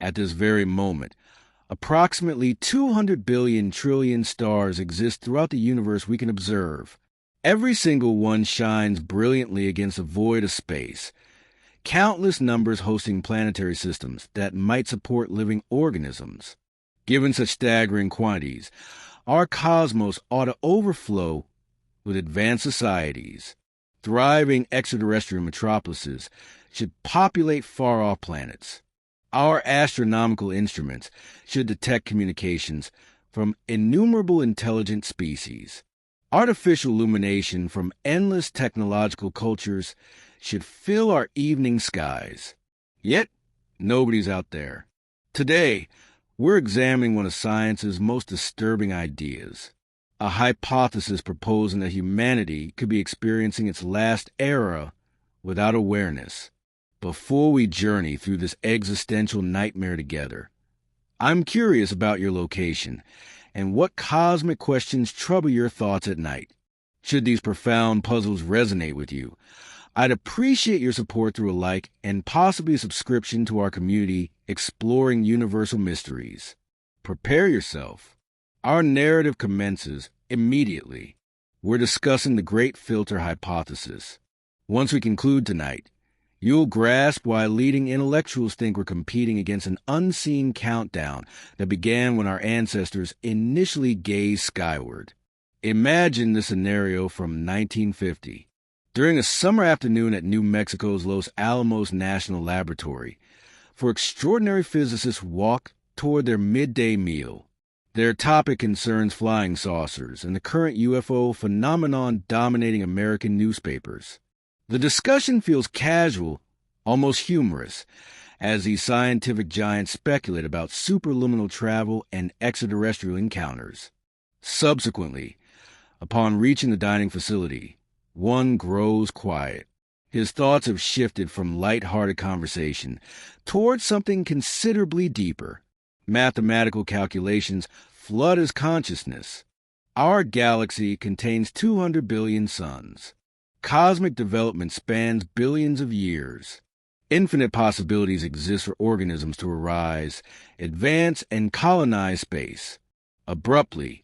At this very moment, approximately 200 billion trillion stars exist throughout the universe we can observe. Every single one shines brilliantly against a void of space. Countless numbers hosting planetary systems that might support living organisms. Given such staggering quantities, our cosmos ought to overflow with advanced societies. Thriving extraterrestrial metropolises should populate far-off planets. Our astronomical instruments should detect communications from innumerable intelligent species. Artificial illumination from endless technological cultures should fill our evening skies. Yet, nobody's out there. Today, we're examining one of science's most disturbing ideas, a hypothesis proposing that humanity could be experiencing its last era without awareness. Before we journey through this existential nightmare together, I'm curious about your location and what cosmic questions trouble your thoughts at night. Should these profound puzzles resonate with you, I'd appreciate your support through a like and possibly a subscription to our community exploring universal mysteries. Prepare yourself. Our narrative commences immediately. We're discussing the Great Filter Hypothesis. Once we conclude tonight, you'll grasp why leading intellectuals think we're competing against an unseen countdown that began when our ancestors initially gazed skyward. Imagine this scenario from 1950. During a summer afternoon at New Mexico's Los Alamos National Laboratory, four extraordinary physicists walk toward their midday meal. Their topic concerns flying saucers and the current UFO phenomenon dominating American newspapers. The discussion feels casual, almost humorous, as these scientific giants speculate about superluminal travel and extraterrestrial encounters. Subsequently, upon reaching the dining facility, one grows quiet. His thoughts have shifted from light-hearted conversation towards something considerably deeper. Mathematical calculations flood his consciousness. Our galaxy contains 200 billion suns. Cosmic development spans billions of years. Infinite possibilities exist for organisms to arise, advance, and colonize space. Abruptly,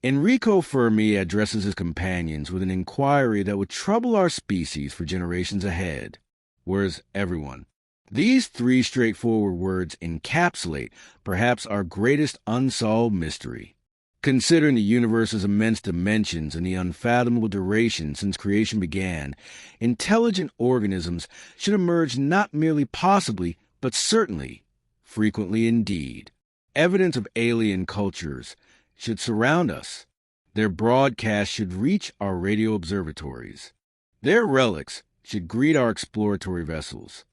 Enrico Fermi addresses his companions with an inquiry that would trouble our species for generations ahead. Where's everyone? These three straightforward words encapsulate perhaps our greatest unsolved mystery. Considering the universe's immense dimensions and the unfathomable duration since creation began, intelligent organisms should emerge not merely possibly, but certainly, frequently indeed. Evidence of alien cultures should surround us. Their broadcasts should reach our radio observatories. Their relics should greet our exploratory vessels.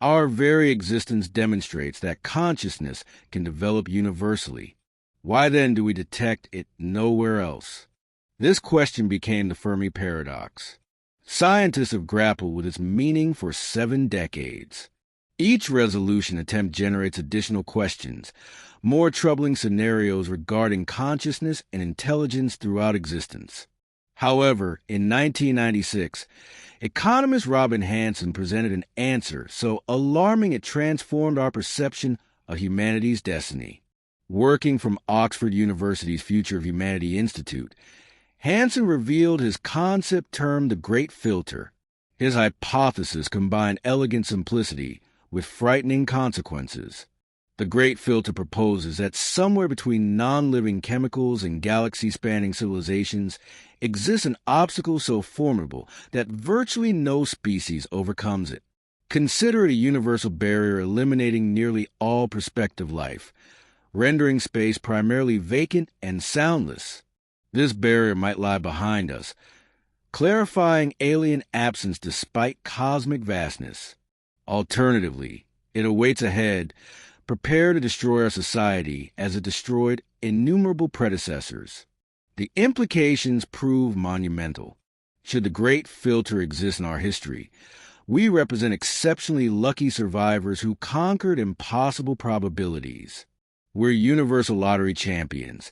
Our very existence demonstrates that consciousness can develop universally. Why then do we detect it nowhere else? This question became the Fermi Paradox. Scientists have grappled with its meaning for 7 decades. Each resolution attempt generates additional questions, more troubling scenarios regarding consciousness and intelligence throughout existence. However, in 1996, economist Robin Hanson presented an answer so alarming it transformed our perception of humanity's destiny. Working from Oxford University's Future of Humanity Institute, Hanson revealed his concept termed the Great Filter. His hypothesis combined elegant simplicity with frightening consequences. The Great Filter proposes that somewhere between non-living chemicals and galaxy-spanning civilizations exists an obstacle so formidable that virtually no species overcomes it. Consider it a universal barrier eliminating nearly all prospective life, rendering space primarily vacant and soundless. This barrier might lie behind us, clarifying alien absence despite cosmic vastness. Alternatively, it awaits ahead, prepare to destroy our society as it destroyed innumerable predecessors. The implications prove monumental. Should the Great Filter exist in our history, we represent exceptionally lucky survivors who conquered impossible probabilities. We're universal lottery champions,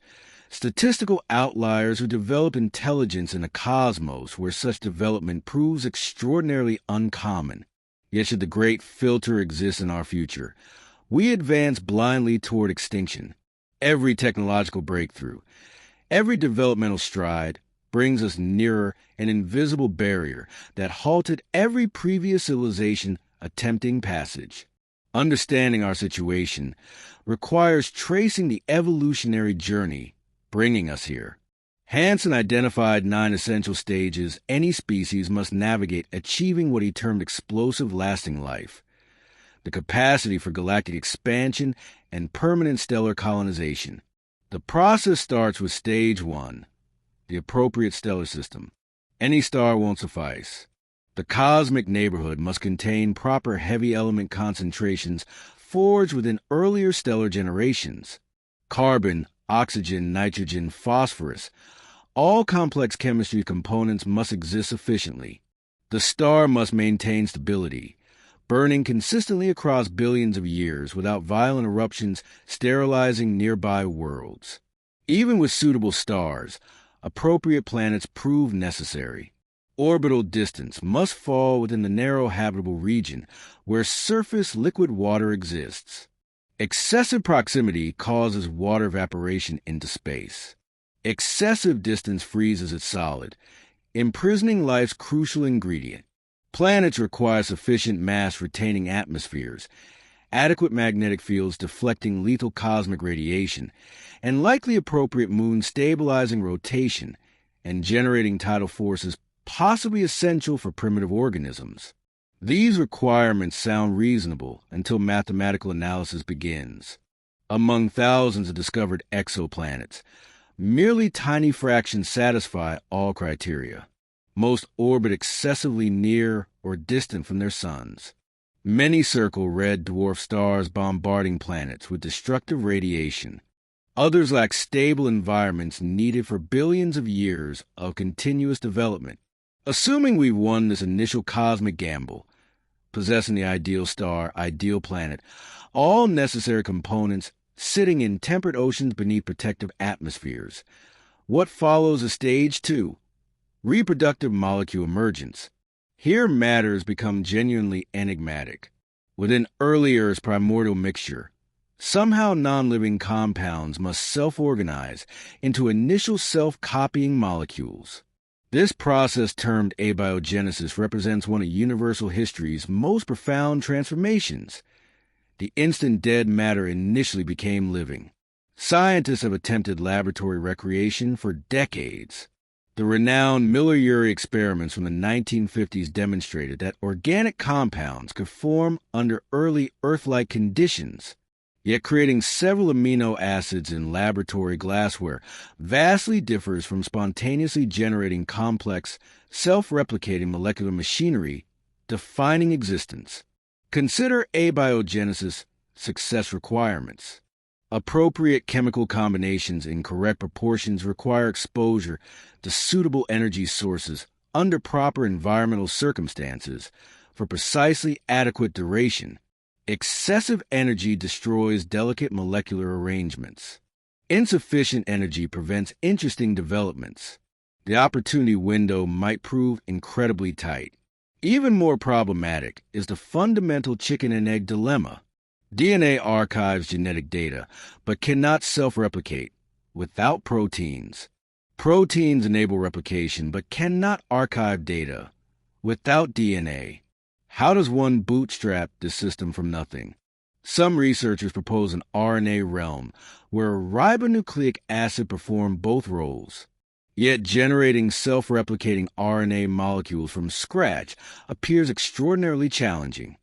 statistical outliers who develop intelligence in a cosmos where such development proves extraordinarily uncommon. Yet should the Great Filter exist in our future, We advance blindly toward extinction. Every technological breakthrough, every developmental stride brings us nearer an invisible barrier that halted every previous civilization attempting passage. Understanding our situation requires tracing the evolutionary journey bringing us here. Hansen identified 9 essential stages any species must navigate achieving what he termed explosive lasting life, the capacity for galactic expansion and permanent stellar colonization. The process starts with stage 1, the appropriate stellar system. Any star won't suffice. The cosmic neighborhood must contain proper heavy element concentrations forged within earlier stellar generations. Carbon, oxygen, nitrogen, phosphorus, all complex chemistry components must exist sufficiently. The star must maintain stability, burning consistently across billions of years without violent eruptions sterilizing nearby worlds. Even with suitable stars, appropriate planets prove necessary. Orbital distance must fall within the narrow habitable region where surface liquid water exists. Excessive proximity causes water evaporation into space. Excessive distance freezes it solid, imprisoning life's crucial ingredient. Planets require sufficient mass-retaining atmospheres, adequate magnetic fields deflecting lethal cosmic radiation, and likely appropriate moons stabilizing rotation and generating tidal forces possibly essential for primitive organisms. These requirements sound reasonable until mathematical analysis begins. Among thousands of discovered exoplanets, merely tiny fractions satisfy all criteria. Most orbit excessively near or distant from their suns. Many circle red dwarf stars bombarding planets with destructive radiation. Others lack stable environments needed for billions of years of continuous development. Assuming we've won this initial cosmic gamble, possessing the ideal star, ideal planet, all necessary components sitting in temperate oceans beneath protective atmospheres, what follows is stage 2, reproductive molecule emergence. Here matters become genuinely enigmatic. Within early Earth's primordial mixture, somehow non-living compounds must self-organize into initial self-copying molecules. This process, termed abiogenesis, represents one of universal history's most profound transformations. The instant dead matter initially became living. Scientists have attempted laboratory recreation for decades. The renowned Miller-Urey experiments from the 1950s demonstrated that organic compounds could form under early Earth-like conditions. Yet creating several amino acids in laboratory glassware vastly differs from spontaneously generating complex, self-replicating molecular machinery defining existence. Consider abiogenesis success requirements. Appropriate chemical combinations in correct proportions require exposure to suitable energy sources under proper environmental circumstances for precisely adequate duration. Excessive energy destroys delicate molecular arrangements. Insufficient energy prevents interesting developments. The opportunity window might prove incredibly tight. Even more problematic is the fundamental chicken and egg dilemma. DNA archives genetic data, but cannot self-replicate without proteins. Proteins enable replication, but cannot archive data without DNA. How does one bootstrap this system from nothing? Some researchers propose an RNA realm where a ribonucleic acid performs both roles. Yet generating self-replicating RNA molecules from scratch appears extraordinarily challenging.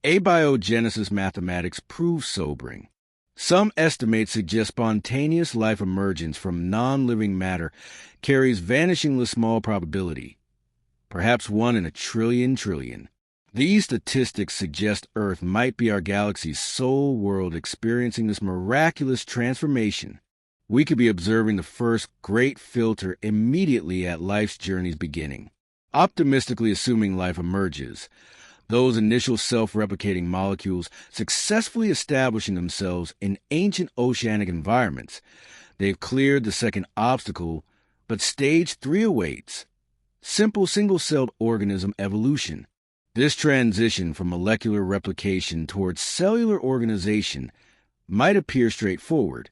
Abiogenesis mathematics proves sobering. Some estimates suggest spontaneous life emergence from non-living matter carries vanishingly small probability, perhaps 1 in a trillion. These statistics suggest Earth might be our galaxy's sole world experiencing this miraculous transformation. We could be observing the first great filter immediately at life's journey's beginning. Optimistically assuming life emerges, those initial self-replicating molecules successfully establishing themselves in ancient oceanic environments, they've cleared the second obstacle, but stage 3 awaits. Simple single-celled organism evolution. This transition from molecular replication towards cellular organization might appear straightforward,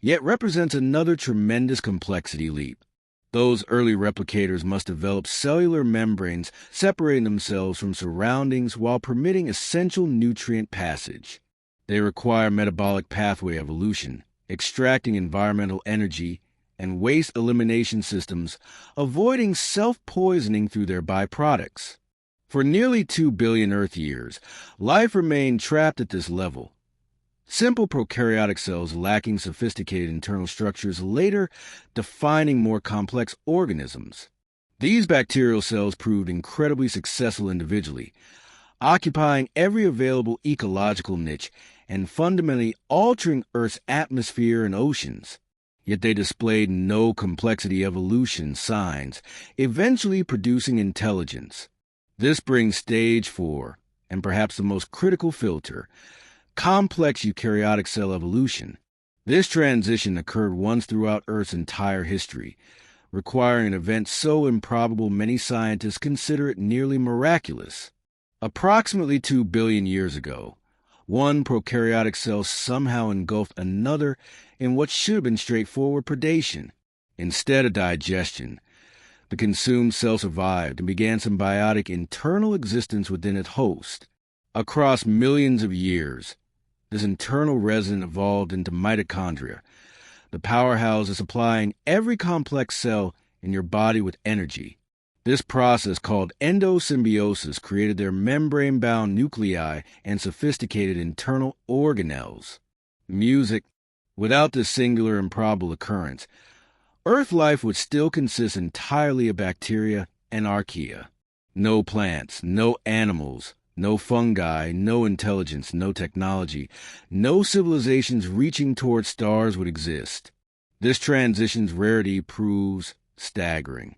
yet represents another tremendous complexity leap. Those early replicators must develop cellular membranes separating themselves from surroundings while permitting essential nutrient passage. They require metabolic pathway evolution, extracting environmental energy, and waste elimination systems, avoiding self-poisoning through their byproducts. For nearly 2 billion Earth years, life remained trapped at this level. Simple prokaryotic cells lacking sophisticated internal structures, later defining more complex organisms. These bacterial cells proved incredibly successful individually, occupying every available ecological niche and fundamentally altering Earth's atmosphere and oceans. Yet they displayed no complexity evolution signs, eventually producing intelligence. This brings stage 4, and perhaps the most critical filter, complex eukaryotic cell evolution. This transition occurred once throughout Earth's entire history, requiring an event so improbable many scientists consider it nearly miraculous. Approximately 2 billion years ago, one prokaryotic cell somehow engulfed another in what should have been straightforward predation. Instead of digestion, the consumed cell survived and began symbiotic internal existence within its host. Across millions of years, this internal resident evolved into mitochondria, the powerhouses supplying every complex cell in your body with energy. This process, called endosymbiosis, created their membrane-bound nuclei and sophisticated internal organelles. Music. Without this singular improbable occurrence, Earth life would still consist entirely of bacteria and archaea. No plants, no animals, no fungi, no intelligence, no technology, no civilizations reaching toward stars would exist. This transition's rarity proves staggering.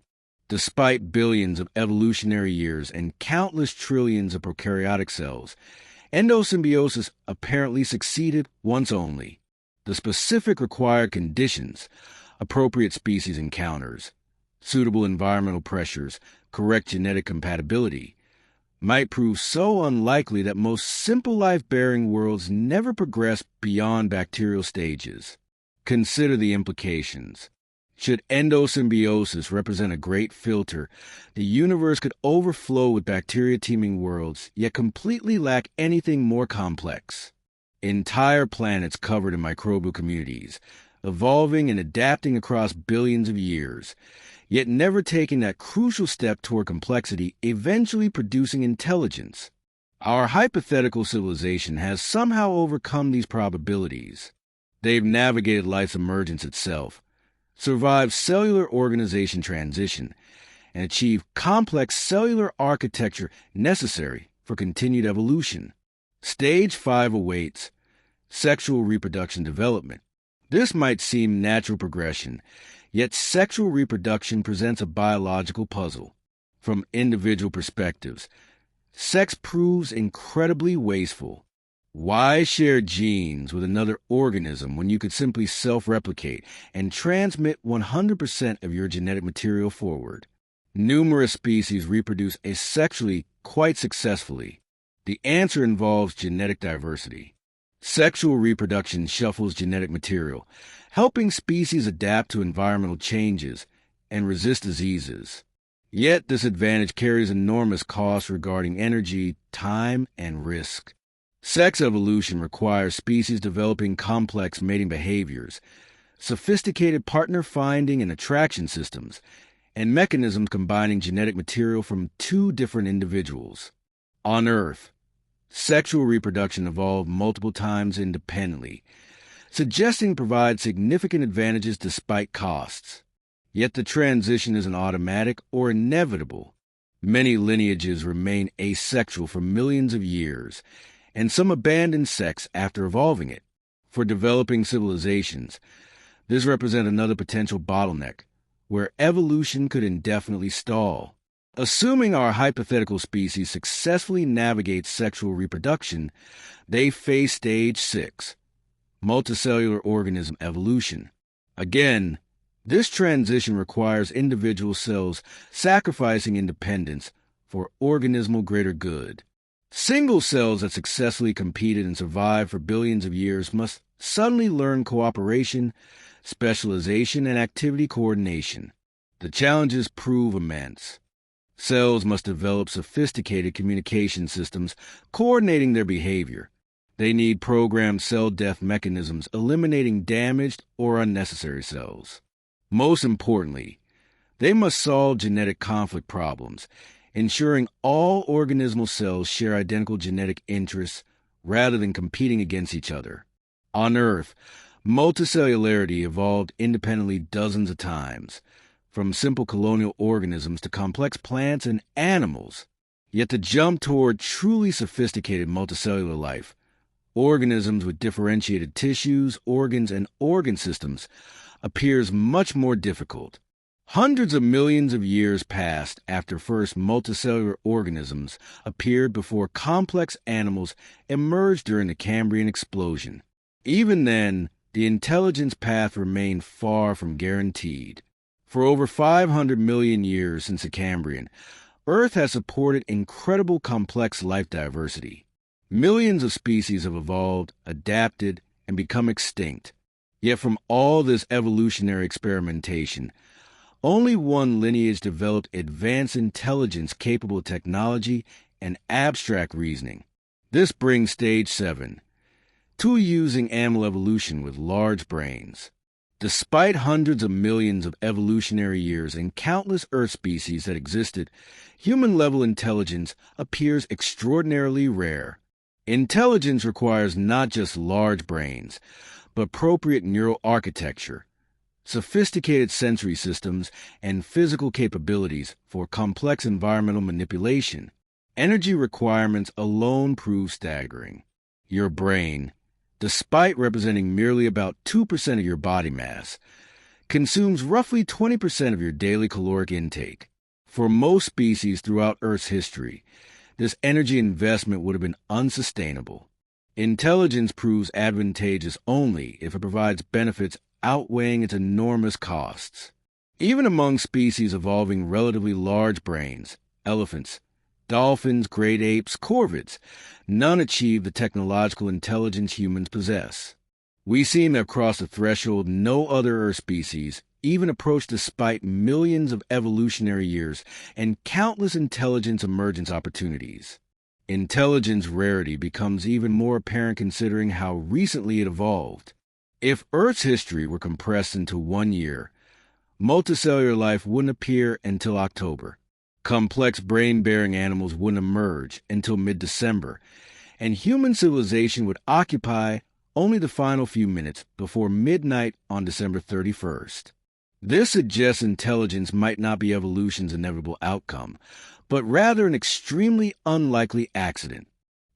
Despite billions of evolutionary years and countless trillions of prokaryotic cells, endosymbiosis apparently succeeded once only. The specific required conditions, appropriate species encounters, suitable environmental pressures, correct genetic compatibility, might prove so unlikely that most simple life-bearing worlds never progress beyond bacterial stages. Consider the implications. Should endosymbiosis represent a great filter, the universe could overflow with bacteria-teeming worlds, yet completely lack anything more complex. Entire planets covered in microbial communities, evolving and adapting across billions of years, yet never taking that crucial step toward complexity, eventually producing intelligence. Our hypothetical civilization has somehow overcome these probabilities. They've navigated life's emergence itself, survived cellular organization transition, and achieved complex cellular architecture necessary for continued evolution. Stage 5 awaits: sexual reproduction development. This might seem natural progression, yet sexual reproduction presents a biological puzzle. From individual perspectives, sex proves incredibly wasteful. Why share genes with another organism when you could simply self-replicate and transmit 100% of your genetic material forward? Numerous species reproduce asexually quite successfully. The answer involves genetic diversity. Sexual reproduction shuffles genetic material, helping species adapt to environmental changes and resist diseases. Yet this advantage carries enormous costs regarding energy, time, and risk. Sex evolution requires species developing complex mating behaviors, sophisticated partner finding and attraction systems, and mechanisms combining genetic material from two different individuals. On Earth, sexual reproduction evolved multiple times independently, suggesting it provides significant advantages despite costs. Yet the transition isn't automatic or inevitable. Many lineages remain asexual for millions of years, and some abandon sex after evolving it. For developing civilizations, this represents another potential bottleneck, where evolution could indefinitely stall. Assuming our hypothetical species successfully navigates sexual reproduction, they face stage 6, multicellular organism evolution. Again, this transition requires individual cells sacrificing independence for organismal greater good. Single cells that successfully competed and survived for billions of years must suddenly learn cooperation, specialization, and activity coordination. The challenges prove immense. Cells must develop sophisticated communication systems coordinating their behavior. They need programmed cell death mechanisms eliminating damaged or unnecessary cells. Most importantly, they must solve genetic conflict problems, ensuring all organismal cells share identical genetic interests rather than competing against each other. On Earth, multicellularity evolved independently dozens of times, from simple colonial organisms to complex plants and animals. Yet the jump toward truly sophisticated multicellular life, organisms with differentiated tissues, organs, and organ systems, appears much more difficult. Hundreds of millions of years passed after first multicellular organisms appeared before complex animals emerged during the Cambrian explosion. Even then, the intelligence path remained far from guaranteed. For over 500 million years since the Cambrian, Earth has supported incredible complex life diversity. Millions of species have evolved, adapted, and become extinct. Yet from all this evolutionary experimentation, only one lineage developed advanced intelligence capable of technology and abstract reasoning. This brings stage 7, two using animal evolution with large brains. Despite hundreds of millions of evolutionary years and countless Earth species that existed, human-level intelligence appears extraordinarily rare. Intelligence requires not just large brains, but appropriate neural architecture, sophisticated sensory systems, and physical capabilities for complex environmental manipulation. Energy requirements alone prove staggering. Your brain, despite representing merely about 2% of your body mass, consumes roughly 20% of your daily caloric intake. For most species throughout Earth's history, this energy investment would have been unsustainable. Intelligence proves advantageous only if it provides benefits outweighing its enormous costs. Even among species evolving relatively large brains, elephants, dolphins, great apes, corvids, none achieve the technological intelligence humans possess. We seem to have crossed a threshold no other Earth species even approached despite millions of evolutionary years and countless intelligence emergence opportunities. Intelligence rarity becomes even more apparent considering how recently it evolved. If Earth's history were compressed into 1 year, multicellular life wouldn't appear until October. Complex brain-bearing animals wouldn't emerge until mid-December, and human civilization would occupy only the final few minutes before midnight on December 31st. This suggests intelligence might not be evolution's inevitable outcome, but rather an extremely unlikely accident.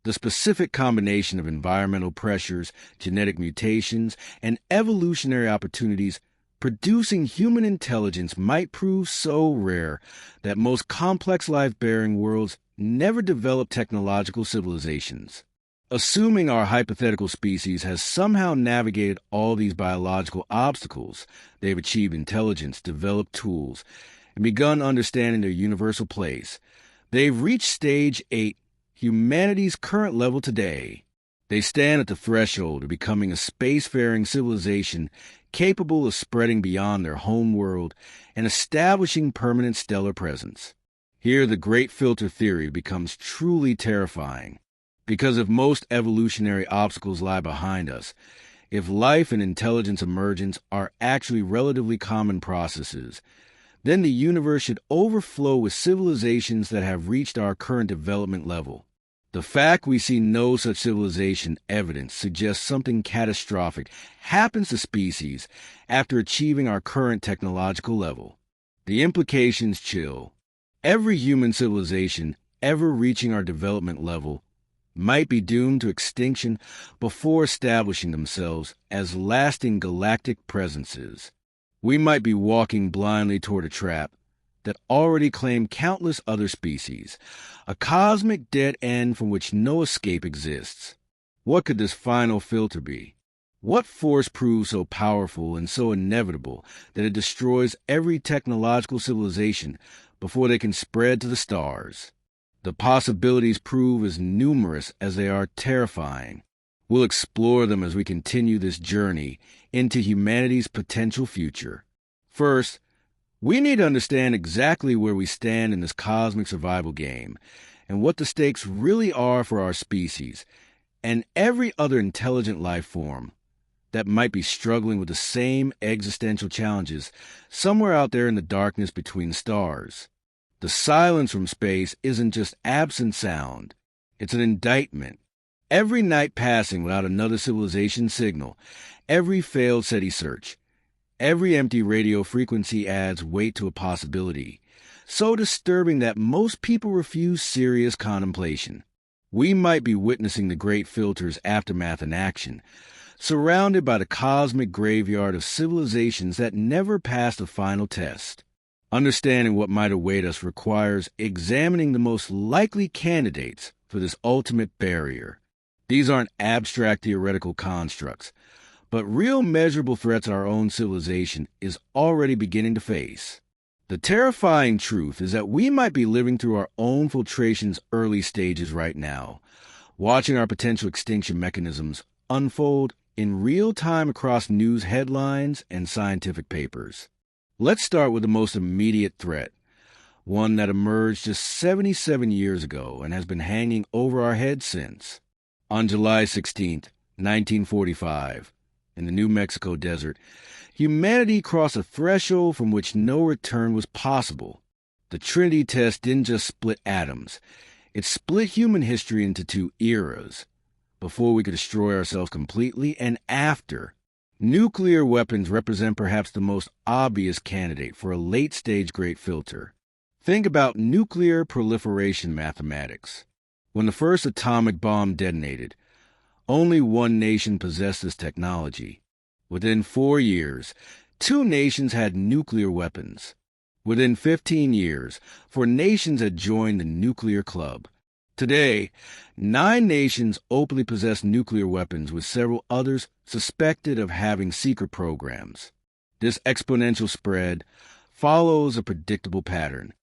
The specific combination of environmental pressures, genetic mutations, and evolutionary opportunities producing human intelligence might prove so rare that most complex life-bearing worlds never develop technological civilizations. Assuming our hypothetical species has somehow navigated all these biological obstacles, they've achieved intelligence, developed tools, and begun understanding their universal place, they've reached stage 8, humanity's current level today. They stand at the threshold of becoming a spacefaring civilization capable of spreading beyond their home world and establishing permanent stellar presence. Here the great filter theory becomes truly terrifying, because if most evolutionary obstacles lie behind us, if life and intelligence emergence are actually relatively common processes, then the universe should overflow with civilizations that have reached our current development level. The fact we see no such civilization evidence suggests something catastrophic happens to species after achieving our current technological level. The implications chill. Every human civilization ever reaching our development level might be doomed to extinction before establishing themselves as lasting galactic presences. We might be walking blindly toward a trap that already claimed countless other species, a cosmic dead end from which no escape exists. What could this final filter be? What force proves so powerful and so inevitable that it destroys every technological civilization before they can spread to the stars? The possibilities prove as numerous as they are terrifying. We'll explore them as we continue this journey into humanity's potential future. First, we need to understand exactly where we stand in this cosmic survival game and what the stakes really are for our species and every other intelligent life form that might be struggling with the same existential challenges somewhere out there in the darkness between stars. The silence from space isn't just absent sound, it's an indictment. Every night passing without another civilization signal, every failed SETI search, every empty radio frequency adds weight to a possibility, so disturbing that most people refuse serious contemplation. We might be witnessing the Great Filter's aftermath in action, surrounded by the cosmic graveyard of civilizations that never passed the final test. Understanding what might await us requires examining the most likely candidates for this ultimate barrier. These aren't abstract theoretical constructs, but real measurable threats our own civilization is already beginning to face. The terrifying truth is that we might be living through our own filtration's early stages right now, watching our potential extinction mechanisms unfold in real time across news headlines and scientific papers. Let's start with the most immediate threat, one that emerged just 77 years ago and has been hanging over our heads since. On July 16, 1945, in the New Mexico desert, humanity crossed a threshold from which no return was possible. The Trinity test didn't just split atoms, it split human history into two eras, before we could destroy ourselves completely and after. Nuclear weapons represent perhaps the most obvious candidate for a late-stage Great Filter. Think about nuclear proliferation mathematics. When the first atomic bomb detonated, only one nation possessed this technology. Within 4 years, 2 nations had nuclear weapons. Within 15 years, 4 nations had joined the nuclear club. Today, 9 nations openly possess nuclear weapons, with several others suspected of having secret programs. This exponential spread follows a predictable pattern.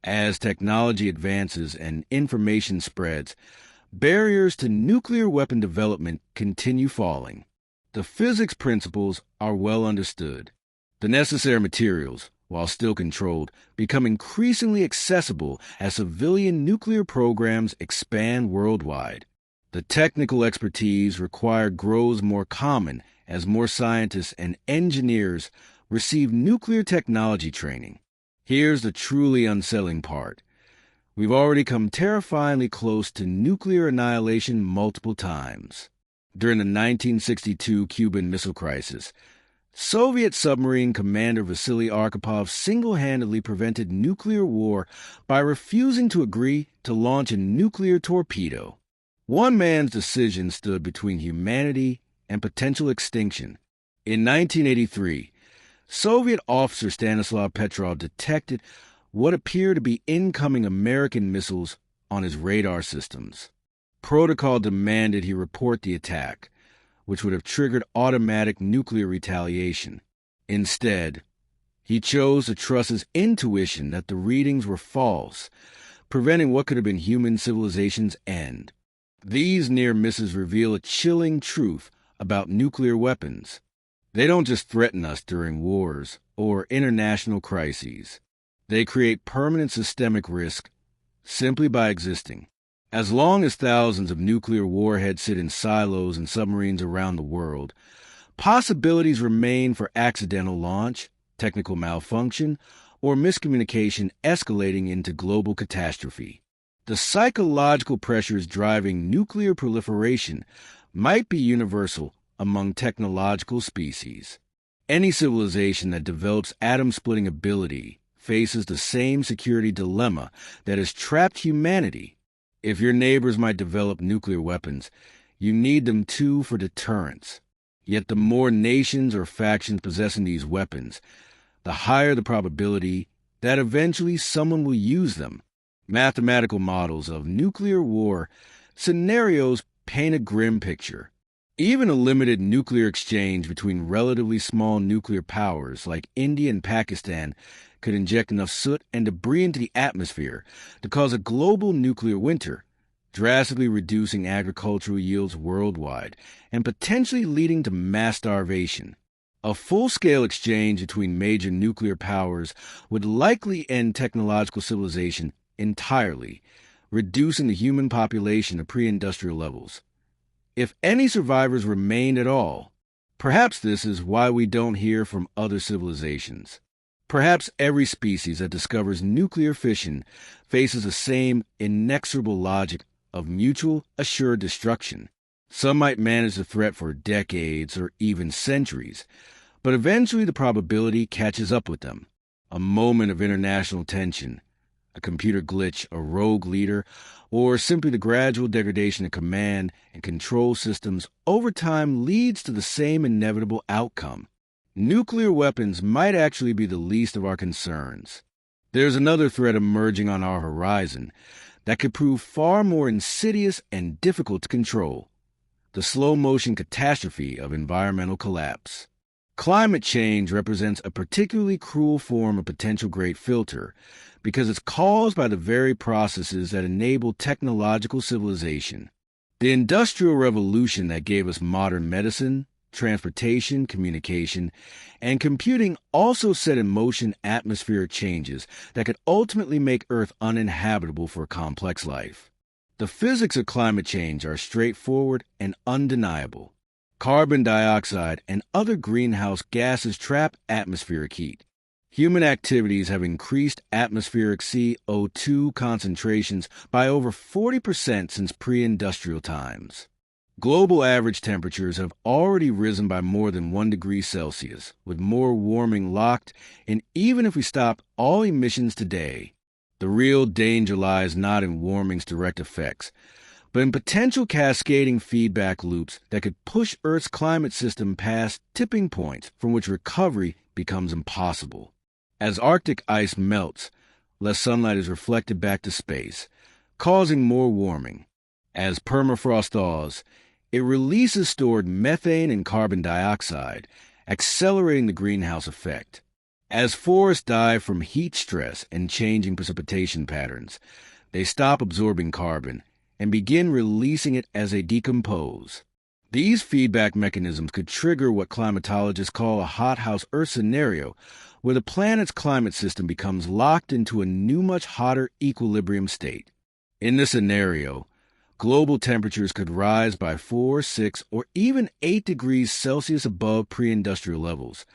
As technology advances and information spreads, barriers to nuclear weapon development continue falling. The physics principles are well understood. The necessary materials, while still controlled, become increasingly accessible as civilian nuclear programs expand worldwide. The technical expertise required grows more common as more scientists and engineers receive nuclear technology training. Here's the truly unsettling part. We've already come terrifyingly close to nuclear annihilation multiple times. During the 1962 Cuban Missile Crisis, Soviet submarine commander Vasily Arkhipov single-handedly prevented nuclear war by refusing to agree to launch a nuclear torpedo. One man's decision stood between humanity and potential extinction. In 1983, Soviet officer Stanislav Petrov detected what appeared to be incoming American missiles on his radar systems. Protocol demanded he report the attack, which would have triggered automatic nuclear retaliation. Instead, he chose to trust his intuition that the readings were false, preventing what could have been human civilization's end. These near misses reveal a chilling truth about nuclear weapons. They don't just threaten us during wars or international crises. They create permanent systemic risk simply by existing. As long as thousands of nuclear warheads sit in silos and submarines around the world, possibilities remain for accidental launch, technical malfunction, or miscommunication escalating into global catastrophe. The psychological pressures driving nuclear proliferation might be universal among technological species. Any civilization that develops atom-splitting ability faces the same security dilemma that has trapped humanity. If your neighbors might develop nuclear weapons, you need them too for deterrence. Yet the more nations or factions possessing these weapons, the higher the probability that eventually someone will use them. Mathematical models of nuclear war scenarios paint a grim picture. Even a limited nuclear exchange between relatively small nuclear powers like India and Pakistan could inject enough soot and debris into the atmosphere to cause a global nuclear winter, drastically reducing agricultural yields worldwide and potentially leading to mass starvation. A full-scale exchange between major nuclear powers would likely end technological civilization entirely, reducing the human population to pre-industrial levels. If any survivors remain at all, perhaps this is why we don't hear from other civilizations. Perhaps every species that discovers nuclear fission faces the same inexorable logic of mutual assured destruction. Some might manage the threat for decades or even centuries, but eventually the probability catches up with them. A moment of international tension, a computer glitch, a rogue leader, or simply the gradual degradation of command and control systems over time leads to the same inevitable outcome. Nuclear weapons might actually be the least of our concerns. There's another threat emerging on our horizon that could prove far more insidious and difficult to control: the slow-motion catastrophe of environmental collapse. Climate change represents a particularly cruel form of potential great filter because it's caused by the very processes that enable technological civilization. The Industrial Revolution that gave us modern medicine, transportation, communication, and computing also set in motion atmospheric changes that could ultimately make Earth uninhabitable for complex life. The physics of climate change are straightforward and undeniable. Carbon dioxide and other greenhouse gases trap atmospheric heat. Human activities have increased atmospheric CO2 concentrations by over 40% since pre-industrial times. Global average temperatures have already risen by more than 1 degree Celsius, with more warming locked, and even if we stop all emissions today, the real danger lies not in warming's direct effects, but in potential cascading feedback loops that could push Earth's climate system past tipping points from which recovery becomes impossible. As Arctic ice melts, less sunlight is reflected back to space, causing more warming. As permafrost thaws, it releases stored methane and carbon dioxide, accelerating the greenhouse effect. As forests die from heat stress and changing precipitation patterns, they stop absorbing carbon and begin releasing it as they decompose. These feedback mechanisms could trigger what climatologists call a hothouse Earth scenario, where the planet's climate system becomes locked into a new, much hotter equilibrium state. In this scenario, global temperatures could rise by 4, 6, or even 8 degrees Celsius above pre-industrial levels,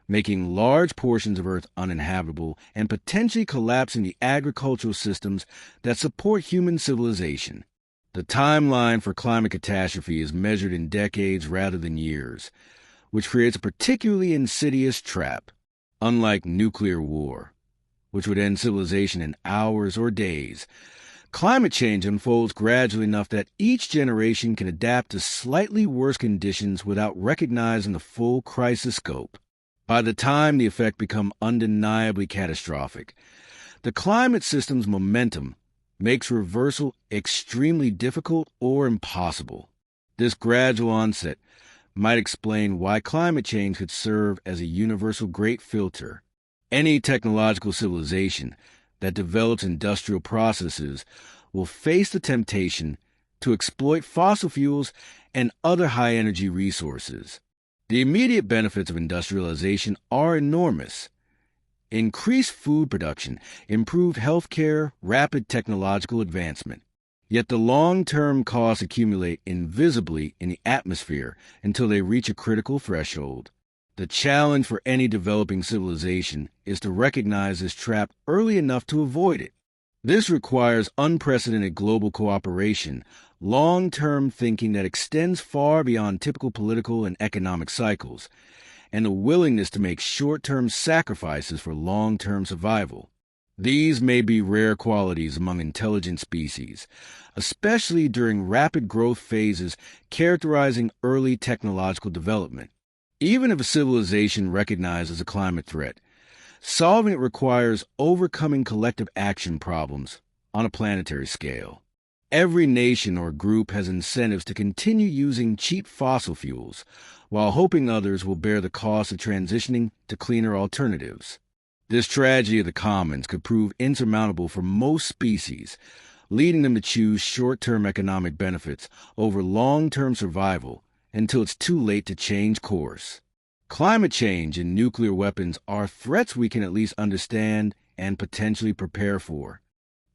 making large portions of Earth uninhabitable and potentially collapsing the agricultural systems that support human civilization. The timeline for climate catastrophe is measured in decades rather than years, which creates a particularly insidious trap. Unlike nuclear war, which would end civilization in hours or days, climate change unfolds gradually enough that each generation can adapt to slightly worse conditions without recognizing the full crisis scope. By the time the effect becomes undeniably catastrophic, the climate system's momentum makes reversal extremely difficult or impossible. This gradual onset might explain why climate change could serve as a universal great filter. Any technological civilization that develops industrial processes will face the temptation to exploit fossil fuels and other high-energy resources. The immediate benefits of industrialization are enormous: increased food production, improved healthcare, rapid technological advancement. Yet the long-term costs accumulate invisibly in the atmosphere until they reach a critical threshold. The challenge for any developing civilization is to recognize this trap early enough to avoid it. This requires unprecedented global cooperation, long-term thinking that extends far beyond typical political and economic cycles, and a willingness to make short-term sacrifices for long-term survival. These may be rare qualities among intelligent species, especially during rapid growth phases characterizing early technological development. Even if a civilization recognizes a climate threat, solving it requires overcoming collective action problems on a planetary scale. Every nation or group has incentives to continue using cheap fossil fuels, while hoping others will bear the cost of transitioning to cleaner alternatives. This tragedy of the commons could prove insurmountable for most species, leading them to choose short-term economic benefits over long-term survival until it's too late to change course. Climate change and nuclear weapons are threats we can at least understand and potentially prepare for.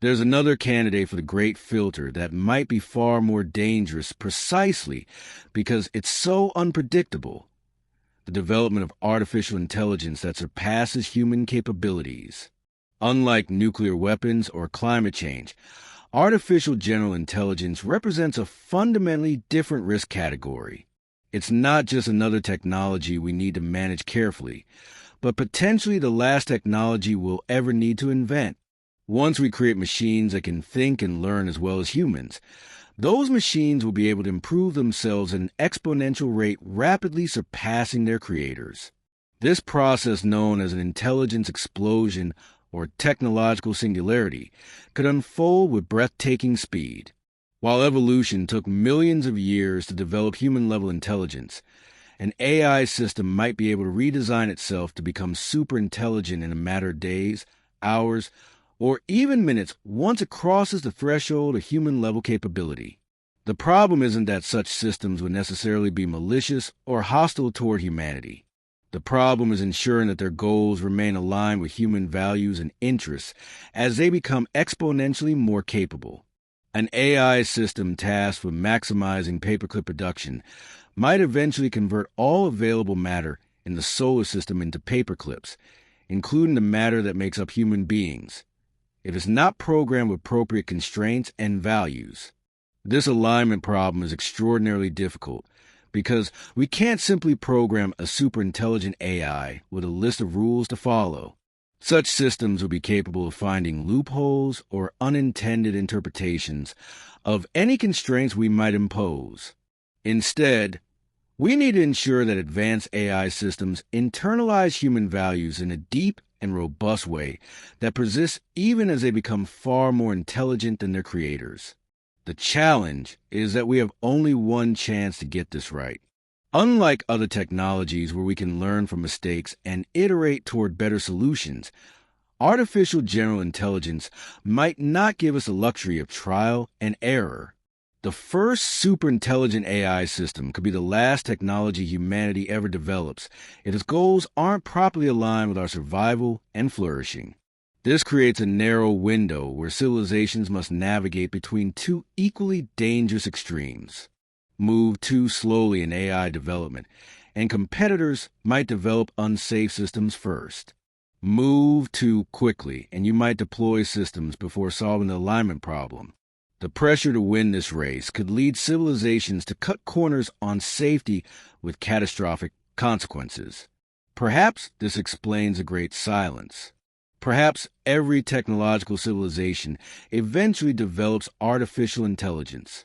There's another candidate for the great filter that might be far more dangerous precisely because it's so unpredictable: the development of artificial intelligence that surpasses human capabilities. Unlike nuclear weapons or climate change, artificial general intelligence represents a fundamentally different risk category. It's not just another technology we need to manage carefully, but potentially the last technology we'll ever need to invent. Once we create machines that can think and learn as well as humans, those machines will be able to improve themselves at an exponential rate, rapidly surpassing their creators. This process, known as an intelligence explosion or technological singularity, could unfold with breathtaking speed. While evolution took millions of years to develop human-level intelligence, an AI system might be able to redesign itself to become super intelligent in a matter of days, hours, or even minutes once it crosses the threshold of human-level capability. The problem isn't that such systems would necessarily be malicious or hostile toward humanity. The problem is ensuring that their goals remain aligned with human values and interests as they become exponentially more capable. An AI system tasked with maximizing paperclip production might eventually convert all available matter in the solar system into paperclips, including the matter that makes up human beings, if it's not programmed with appropriate constraints and values. This alignment problem is extraordinarily difficult because we can't simply program a superintelligent AI with a list of rules to follow. Such systems will be capable of finding loopholes or unintended interpretations of any constraints we might impose. Instead, we need to ensure that advanced AI systems internalize human values in a deep and robust way that persists even as they become far more intelligent than their creators. The challenge is that we have only one chance to get this right. Unlike other technologies where we can learn from mistakes and iterate toward better solutions, artificial general intelligence might not give us the luxury of trial and error. The first superintelligent AI system could be the last technology humanity ever develops if its goals aren't properly aligned with our survival and flourishing. This creates a narrow window where civilizations must navigate between two equally dangerous extremes: move too slowly in AI development, and competitors might develop unsafe systems first. Move too quickly, and you might deploy systems before solving the alignment problem. The pressure to win this race could lead civilizations to cut corners on safety with catastrophic consequences. Perhaps this explains the Great Silence. Perhaps every technological civilization eventually develops artificial intelligence.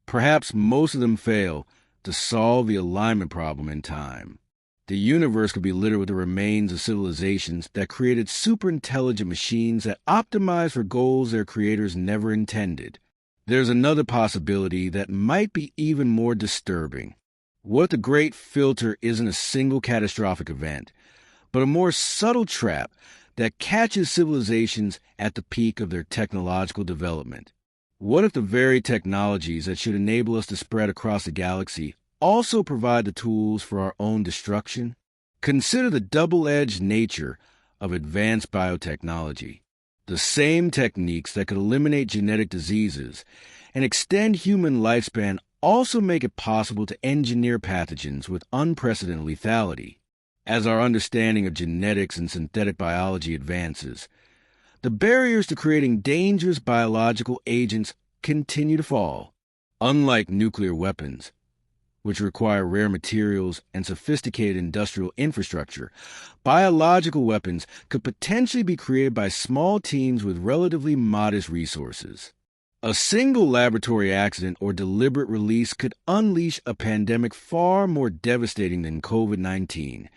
Perhaps most of them fail to solve the alignment problem in time. The universe could be littered with the remains of civilizations that created superintelligent machines that optimize for goals their creators never intended. There's another possibility that might be even more disturbing. What if the great filter isn't a single catastrophic event, but a more subtle trap that catches civilizations at the peak of their technological development? What if the very technologies that should enable us to spread across the galaxy also provide the tools for our own destruction? Consider the double-edged nature of advanced biotechnology. The same techniques that could eliminate genetic diseases and extend human lifespan also make it possible to engineer pathogens with unprecedented lethality. As our understanding of genetics and synthetic biology advances, the barriers to creating dangerous biological agents continue to fall. Unlike nuclear weapons, which require rare materials and sophisticated industrial infrastructure, biological weapons could potentially be created by small teams with relatively modest resources. A single laboratory accident or deliberate release could unleash a pandemic far more devastating than COVID-19,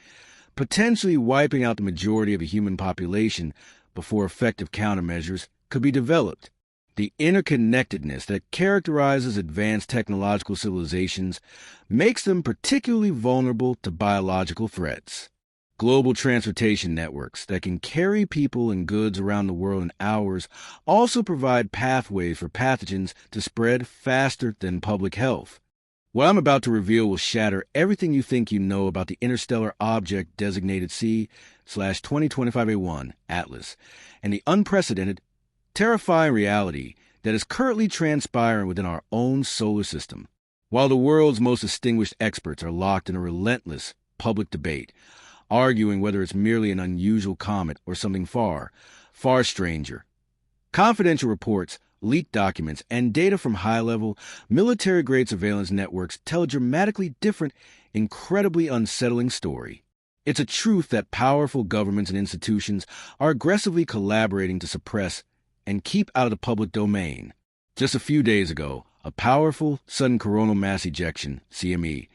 potentially wiping out the majority of the human population before effective countermeasures could be developed. The interconnectedness that characterizes advanced technological civilizations makes them particularly vulnerable to biological threats. Global transportation networks that can carry people and goods around the world in hours also provide pathways for pathogens to spread faster than public health. What I'm about to reveal will shatter everything you think you know about the interstellar object designated C/2025A1 Atlas and the unprecedented, terrifying reality that is currently transpiring within our own solar system. While the world's most distinguished experts are locked in a relentless public debate, arguing whether it's merely an unusual comet or something far, far stranger, confidential reports, leaked documents, and data from high-level, military-grade surveillance networks tell a dramatically different, incredibly unsettling story. It's a truth that powerful governments and institutions are aggressively collaborating to suppress and keep out of the public domain. Just a few days ago, a powerful, sudden coronal mass ejection, CME,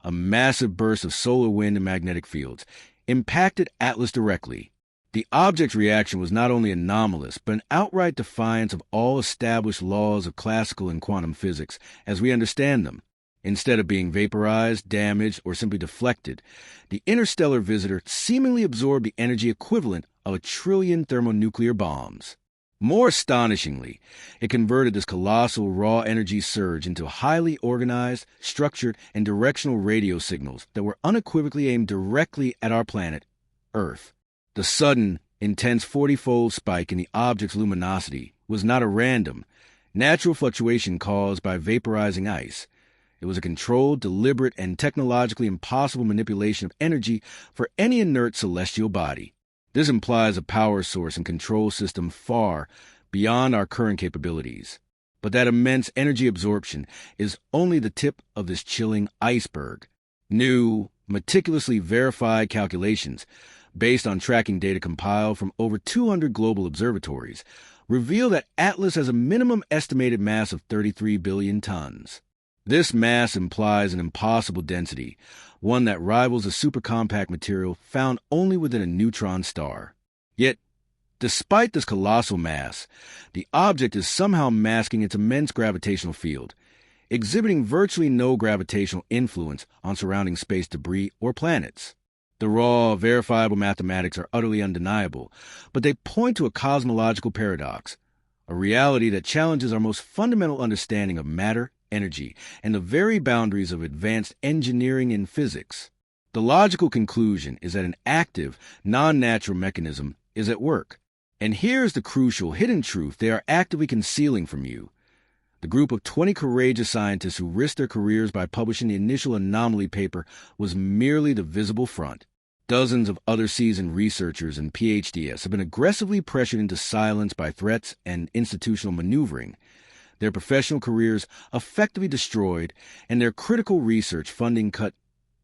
a massive burst of solar wind and magnetic fields, impacted Atlas directly. The object's reaction was not only anomalous, but an outright defiance of all established laws of classical and quantum physics as we understand them. Instead of being vaporized, damaged, or simply deflected, the interstellar visitor seemingly absorbed the energy equivalent of 1 trillion thermonuclear bombs. More astonishingly, it converted this colossal raw energy surge into highly organized, structured, and directional radio signals that were unequivocally aimed directly at our planet, Earth. The sudden, intense 40-fold spike in the object's luminosity was not a random, natural fluctuation caused by vaporizing ice. It was a controlled, deliberate, and technologically impossible manipulation of energy for any inert celestial body. This implies a power source and control system far beyond our current capabilities. But that immense energy absorption is only the tip of this chilling iceberg. New, meticulously verified calculations, based on tracking data compiled from over 200 global observatories, reveal that Atlas has a minimum estimated mass of 33 billion tons. This mass implies an impossible density, one that rivals a supercompact material found only within a neutron star. Yet, despite this colossal mass, the object is somehow masking its immense gravitational field, exhibiting virtually no gravitational influence on surrounding space debris or planets. The raw, verifiable mathematics are utterly undeniable, but they point to a cosmological paradox, a reality that challenges our most fundamental understanding of matter, energy, and the very boundaries of advanced engineering and physics. The logical conclusion is that an active, non-natural mechanism is at work. And here's the crucial, hidden truth they are actively concealing from you. The group of 20 courageous scientists who risked their careers by publishing the initial Anomaly paper was merely the visible front. Dozens of other seasoned researchers and PhDs have been aggressively pressured into silence by threats and institutional maneuvering, their professional careers effectively destroyed, and their critical research funding cut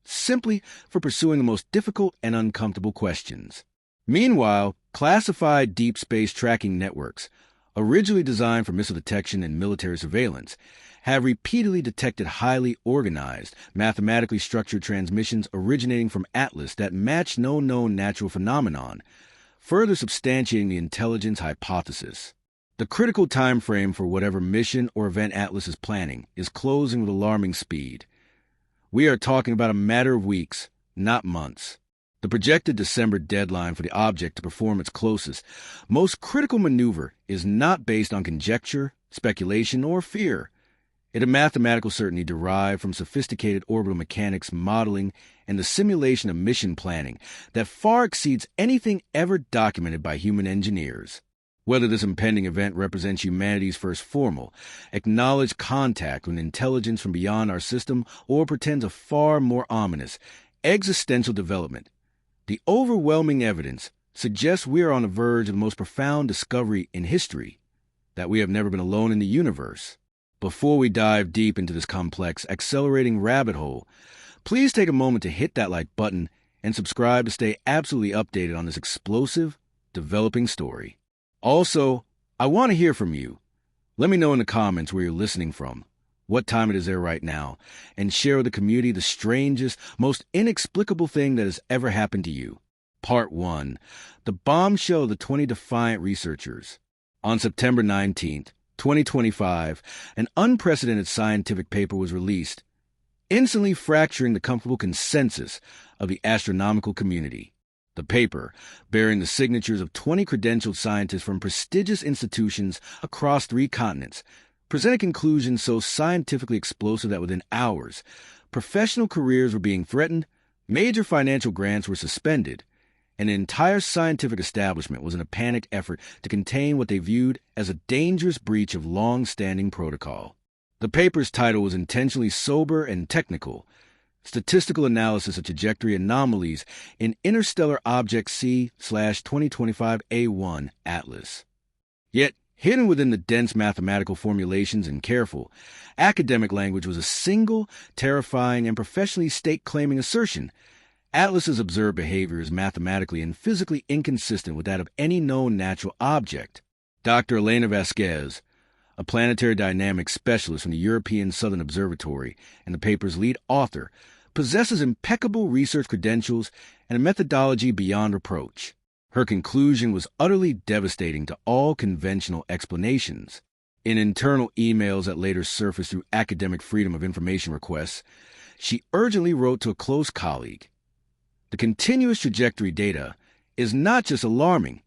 simply for pursuing the most difficult and uncomfortable questions. Meanwhile, classified deep space tracking networks, originally designed for missile detection and military surveillance, have repeatedly detected highly organized, mathematically structured transmissions originating from Atlas that match no known natural phenomenon, further substantiating the intelligence hypothesis. The critical time frame for whatever mission or event Atlas is planning is closing with alarming speed. We are talking about a matter of weeks, not months. The projected December deadline for the object to perform its closest, most critical maneuver is not based on conjecture, speculation, or fear. It is mathematical certainty derived from sophisticated orbital mechanics modeling and the simulation of mission planning that far exceeds anything ever documented by human engineers. Whether this impending event represents humanity's first formal, acknowledged contact with intelligence from beyond our system or pretends a far more ominous, existential development, the overwhelming evidence suggests we are on the verge of the most profound discovery in history, that we have never been alone in the universe. Before we dive deep into this complex, accelerating rabbit hole, please take a moment to hit that like button and subscribe to stay absolutely updated on this explosive, developing story. Also, I want to hear from you. Let me know in the comments where you're listening from, what time it is there right now, and share with the community the strangest, most inexplicable thing that has ever happened to you. Part 1. The Bombshell of the 20 Defiant Researchers. On September 19th, 2025, an unprecedented scientific paper was released, instantly fracturing the comfortable consensus of the astronomical community. The paper, bearing the signatures of 20 credentialed scientists from prestigious institutions across 3 continents, presented conclusions so scientifically explosive that within hours, professional careers were being threatened, major financial grants were suspended, and an entire scientific establishment was in a panicked effort to contain what they viewed as a dangerous breach of long-standing protocol. The paper's title was intentionally sober and technical: Statistical Analysis of Trajectory Anomalies in Interstellar Object C/2025 A1 Atlas. Yet, hidden within the dense mathematical formulations and careful, academic language was a single, terrifying, and professionally stake-claiming assertion: Atlas's observed behavior is mathematically and physically inconsistent with that of any known natural object. Dr. Elena Vasquez, a planetary dynamics specialist from the European Southern Observatory and the paper's lead author, possesses impeccable research credentials and a methodology beyond reproach. Her conclusion was utterly devastating to all conventional explanations. In internal emails that later surfaced through academic freedom of information requests, she urgently wrote to a close colleague, "The continuous trajectory data is not just alarming,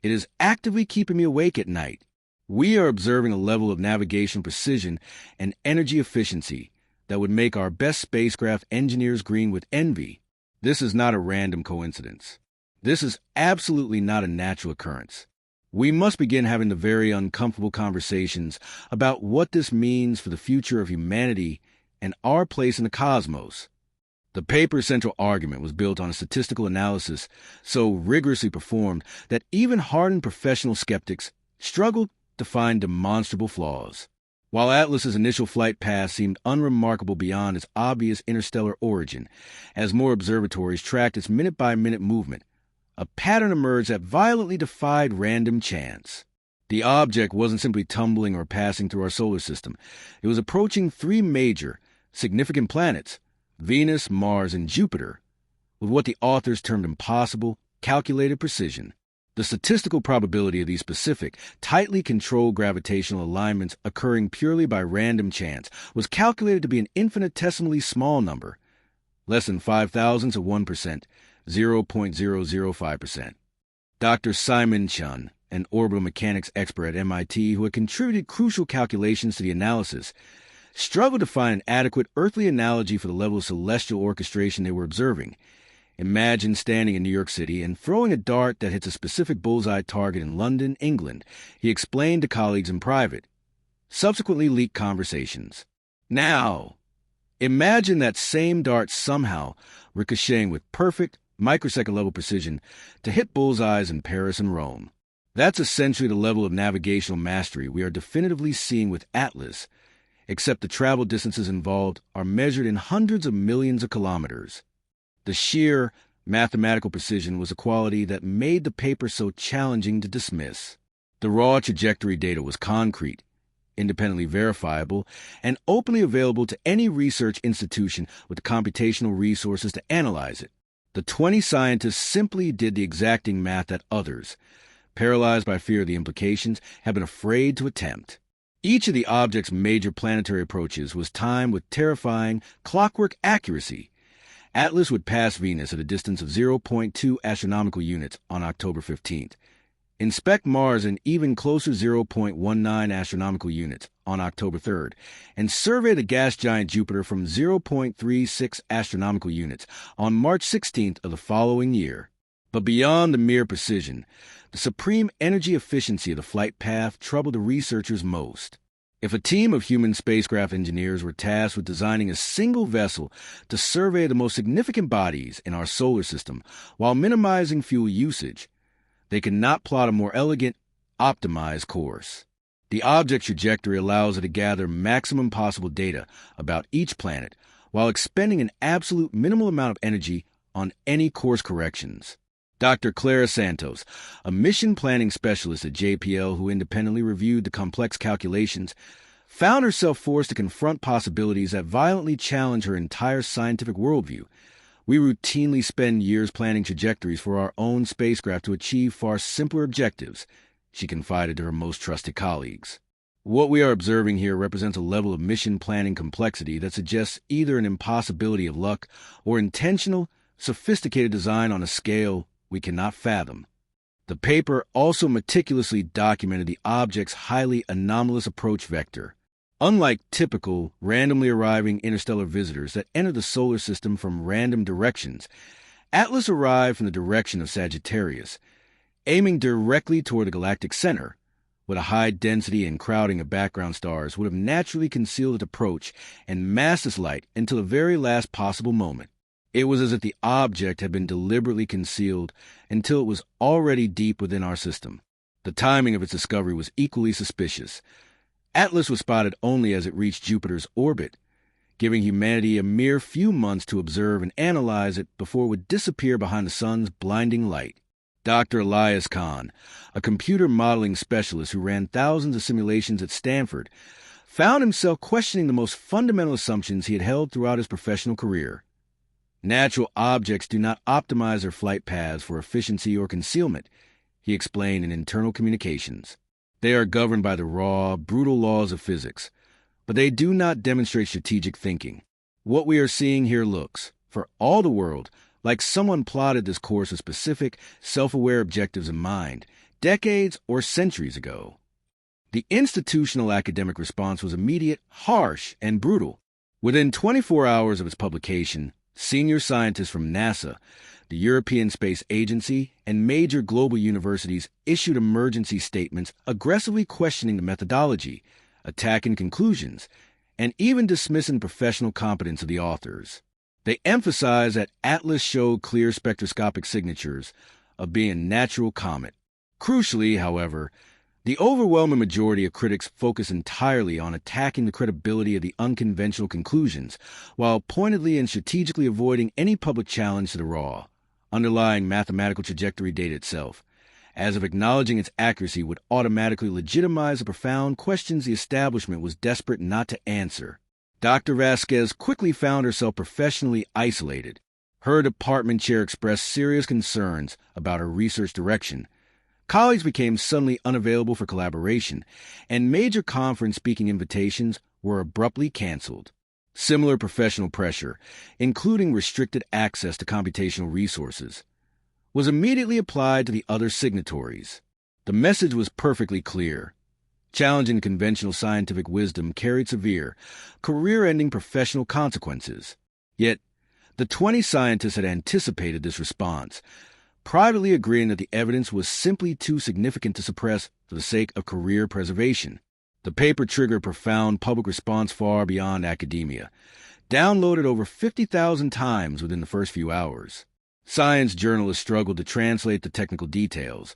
it is actively keeping me awake at night. We are observing a level of navigation precision and energy efficiency that would make our best spacecraft engineers green with envy. This is not a random coincidence. This is absolutely not a natural occurrence. We must begin having the very uncomfortable conversations about what this means for the future of humanity and our place in the cosmos." The paper's central argument was built on a statistical analysis so rigorously performed that even hardened professional skeptics struggled to find demonstrable flaws. While Atlas's initial flight path seemed unremarkable beyond its obvious interstellar origin, as more observatories tracked its minute-by-minute movement, a pattern emerged that violently defied random chance. The object wasn't simply tumbling or passing through our solar system. It was approaching 3 major, significant planets, Venus, Mars, and Jupiter, with what the authors termed impossible, calculated precision. The statistical probability of these specific, tightly controlled gravitational alignments occurring purely by random chance was calculated to be an infinitesimally small number, less than 5,000ths of 1%, 0.005%. Dr. Simon Chun, an orbital mechanics expert at MIT who had contributed crucial calculations to the analysis, struggled to find an adequate earthly analogy for the level of celestial orchestration they were observing. Imagine standing in New York City and throwing a dart that hits a specific bullseye target in London, England, he explained to colleagues in private, subsequently leaked conversations. Now, imagine that same dart somehow ricocheting with perfect, microsecond-level precision to hit bullseyes in Paris and Rome. That's essentially the level of navigational mastery we are definitively seeing with Atlas, except the travel distances involved are measured in hundreds of millions of kilometers. The sheer mathematical precision was a quality that made the paper so challenging to dismiss. The raw trajectory data was concrete, independently verifiable, and openly available to any research institution with the computational resources to analyze it. The 20 scientists simply did the exacting math that others, paralyzed by fear of the implications, have been afraid to attempt. Each of the object's major planetary approaches was timed with terrifying, clockwork accuracy. Atlas would pass Venus at a distance of 0.2 astronomical units on October 15th, inspect Mars in even closer 0.19 astronomical units on October 3rd, and survey the gas giant Jupiter from 0.36 astronomical units on March 16th of the following year. But beyond the mere precision, the supreme energy efficiency of the flight path troubled the researchers most. If a team of human spacecraft engineers were tasked with designing a single vessel to survey the most significant bodies in our solar system while minimizing fuel usage, they could not plot a more elegant, optimized course. The object trajectory allows it to gather maximum possible data about each planet while expending an absolute minimal amount of energy on any course corrections. Dr. Clara Santos, a mission planning specialist at JPL who independently reviewed the complex calculations, found herself forced to confront possibilities that violently challenge her entire scientific worldview. "We routinely spend years planning trajectories for our own spacecraft to achieve far simpler objectives," she confided to her most trusted colleagues. What we are observing here represents a level of mission planning complexity that suggests either an impossibility of luck or intentional, sophisticated design on a scale we cannot fathom. The paper also meticulously documented the object's highly anomalous approach vector. Unlike typical, randomly arriving interstellar visitors that enter the solar system from random directions, Atlas arrived from the direction of Sagittarius, aiming directly toward the galactic center. With a high density and crowding of background stars would have naturally concealed its approach and masked its light until the very last possible moment. It was as if the object had been deliberately concealed until it was already deep within our system. The timing of its discovery was equally suspicious. Atlas was spotted only as it reached Jupiter's orbit, giving humanity a mere few months to observe and analyze it before it would disappear behind the sun's blinding light. Dr. Elias Kahn, a computer modeling specialist who ran thousands of simulations at Stanford, found himself questioning the most fundamental assumptions he had held throughout his professional career. Natural objects do not optimize their flight paths for efficiency or concealment, he explained in Internal Communications. They are governed by the raw, brutal laws of physics, but they do not demonstrate strategic thinking. What we are seeing here looks, for all the world, like someone plotted this course with specific, self-aware objectives in mind, decades or centuries ago. The institutional academic response was immediate, harsh, and brutal. Within 24 hours of its publication, senior scientists from NASA, the European Space Agency, and major global universities issued emergency statements aggressively questioning the methodology, attacking conclusions, and even dismissing professional competence of the authors. They emphasized that Atlas showed clear spectroscopic signatures of being a natural comet. Crucially, however, the overwhelming majority of critics focus entirely on attacking the credibility of the unconventional conclusions, while pointedly and strategically avoiding any public challenge to the raw, underlying mathematical trajectory data itself, as if acknowledging its accuracy would automatically legitimize the profound questions the establishment was desperate not to answer. Dr. Vasquez quickly found herself professionally isolated. Her department chair expressed serious concerns about her research direction. Colleagues became suddenly unavailable for collaboration, and major conference speaking invitations were abruptly canceled. Similar professional pressure, including restricted access to computational resources, was immediately applied to the other signatories. The message was perfectly clear. Challenging conventional scientific wisdom carried severe, career-ending professional consequences. Yet, the 20 scientists had anticipated this response, privately agreeing that the evidence was simply too significant to suppress for the sake of career preservation. The paper triggered profound public response far beyond academia, downloaded over 50,000 times within the first few hours. Science journalists struggled to translate the technical details,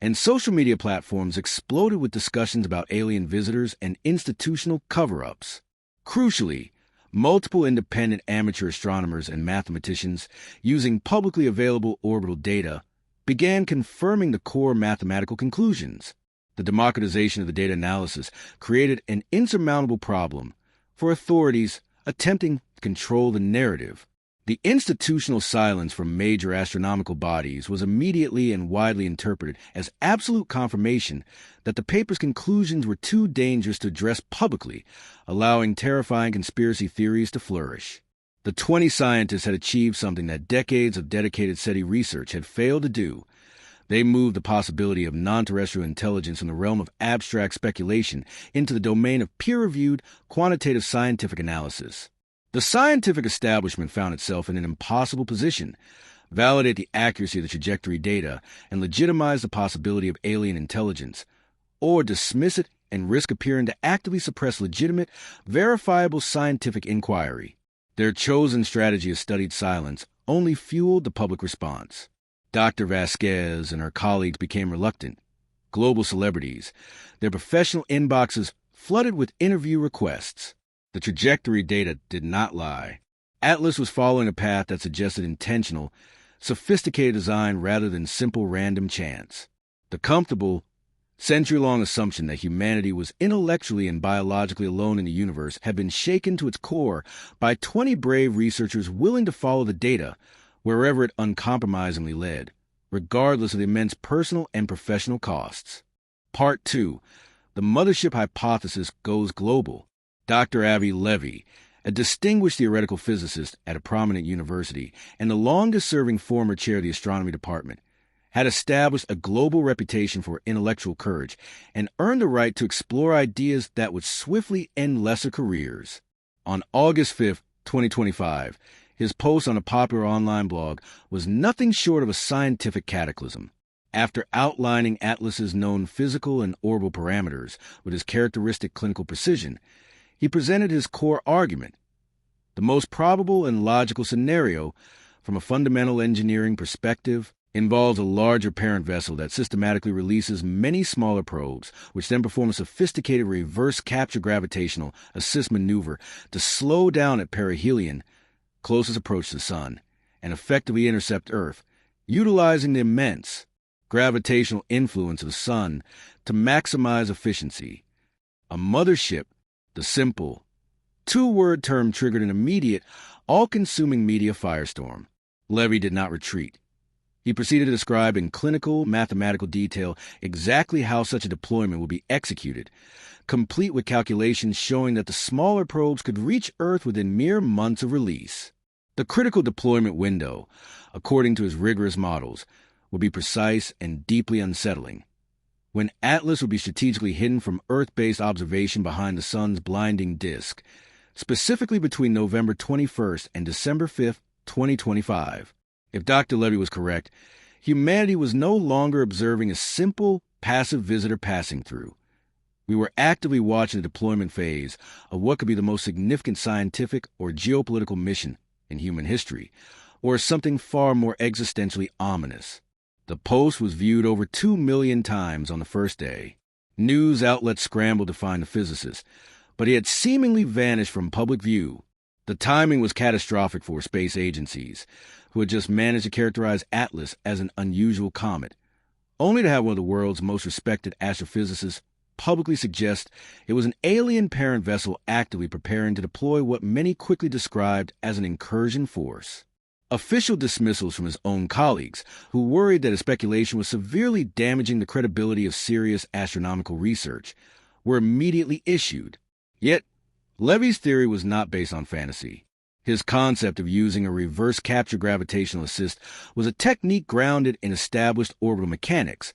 and social media platforms exploded with discussions about alien visitors and institutional cover-ups. Crucially, multiple independent amateur astronomers and mathematicians, using publicly available orbital data, began confirming the core mathematical conclusions. The democratization of the data analysis created an insurmountable problem for authorities attempting to control the narrative. The institutional silence from major astronomical bodies was immediately and widely interpreted as absolute confirmation that the paper's conclusions were too dangerous to address publicly, allowing terrifying conspiracy theories to flourish. The 20 scientists had achieved something that decades of dedicated SETI research had failed to do. They moved the possibility of non-terrestrial intelligence from the realm of abstract speculation into the domain of peer-reviewed, quantitative scientific analysis. The scientific establishment found itself in an impossible position: validate the accuracy of the trajectory data and legitimize the possibility of alien intelligence, or dismiss it and risk appearing to actively suppress legitimate, verifiable scientific inquiry. Their chosen strategy of studied silence only fueled the public response. Dr. Vasquez and her colleagues became reluctant. Global celebrities, their professional inboxes flooded with interview requests. The trajectory data did not lie. Atlas was following a path that suggested intentional, sophisticated design rather than simple random chance. The comfortable, century-long assumption that humanity was intellectually and biologically alone in the universe had been shaken to its core by 20 brave researchers willing to follow the data wherever it uncompromisingly led, regardless of the immense personal and professional costs. Part 2. The mothership hypothesis goes global. Dr. Avi Levy, a distinguished theoretical physicist at a prominent university and the longest-serving former chair of the astronomy department, had established a global reputation for intellectual courage and earned the right to explore ideas that would swiftly end lesser careers. On August 5, 2025, his post on a popular online blog was nothing short of a scientific cataclysm. After outlining Atlas's known physical and orbital parameters with his characteristic clinical precision, he presented his core argument. The most probable and logical scenario, from a fundamental engineering perspective, involves a larger parent vessel that systematically releases many smaller probes, which then perform a sophisticated reverse capture gravitational assist maneuver to slow down at perihelion, closest approach to the Sun, and effectively intercept Earth, utilizing the immense gravitational influence of the Sun to maximize efficiency. A mothership, the simple, two-word term triggered an immediate, all-consuming media firestorm. Levy did not retreat. He proceeded to describe in clinical, mathematical detail exactly how such a deployment would be executed, complete with calculations showing that the smaller probes could reach Earth within mere months of release. The critical deployment window, according to his rigorous models, would be precise and deeply unsettling. When Atlas would be strategically hidden from Earth-based observation behind the Sun's blinding disk, specifically between November 21st and December 5th, 2025. If Dr. Levy was correct, humanity was no longer observing a simple, passive visitor passing through. We were actively watching the deployment phase of what could be the most significant scientific or geopolitical mission in human history, or something far more existentially ominous. The post was viewed over 2 million times on the first day. News outlets scrambled to find the physicist, but he had seemingly vanished from public view. The timing was catastrophic for space agencies, who had just managed to characterize Atlas as an unusual comet, only to have one of the world's most respected astrophysicists publicly suggest it was an alien parent vessel actively preparing to deploy what many quickly described as an incursion force. Official dismissals from his own colleagues, who worried that his speculation was severely damaging the credibility of serious astronomical research, were immediately issued. Yet, Levy's theory was not based on fantasy. His concept of using a reverse capture gravitational assist was a technique grounded in established orbital mechanics,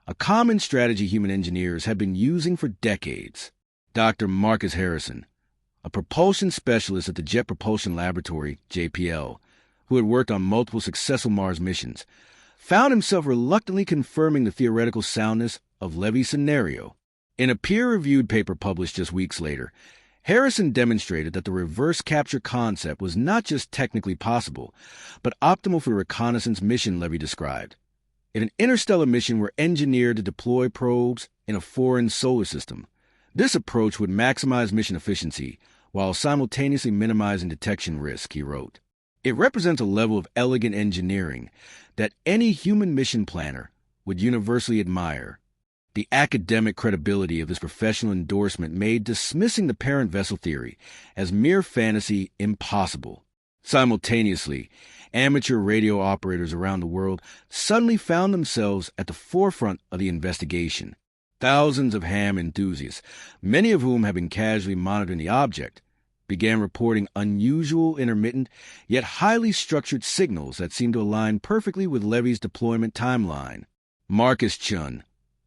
a common strategy human engineers have been using for decades. Dr. Marcus Harrison, a propulsion specialist at the Jet Propulsion Laboratory, JPL, who had worked on multiple successful Mars missions, found himself reluctantly confirming the theoretical soundness of Levy's scenario. In a peer-reviewed paper published just weeks later, Harrison demonstrated that the reverse capture concept was not just technically possible, but optimal for the reconnaissance mission Levy described. If an interstellar mission were engineered to deploy probes in a foreign solar system, this approach would maximize mission efficiency while simultaneously minimizing detection risk, he wrote. It represents a level of elegant engineering that any human mission planner would universally admire. The academic credibility of this professional endorsement made dismissing the parent vessel theory as mere fantasy impossible. Simultaneously, amateur radio operators around the world suddenly found themselves at the forefront of the investigation. Thousands of ham enthusiasts, many of whom had been casually monitoring the object, began reporting unusual, intermittent, yet highly structured signals that seemed to align perfectly with Levy's deployment timeline. Marcus Chun,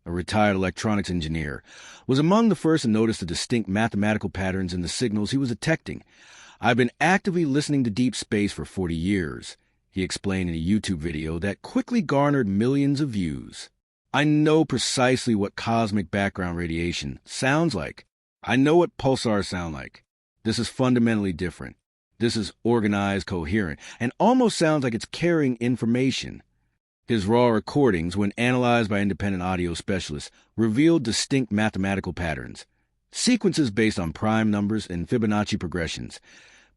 a retired electronics engineer, was among the first to notice the distinct mathematical patterns in the signals he was detecting. "I've been actively listening to deep space for 40 years, he explained in a YouTube video that quickly garnered millions of views. "I know precisely what cosmic background radiation sounds like. I know what pulsars sound like. This is fundamentally different. This is organized, coherent, and almost sounds like it's carrying information." His raw recordings, when analyzed by independent audio specialists, revealed distinct mathematical patterns, sequences based on prime numbers and Fibonacci progressions,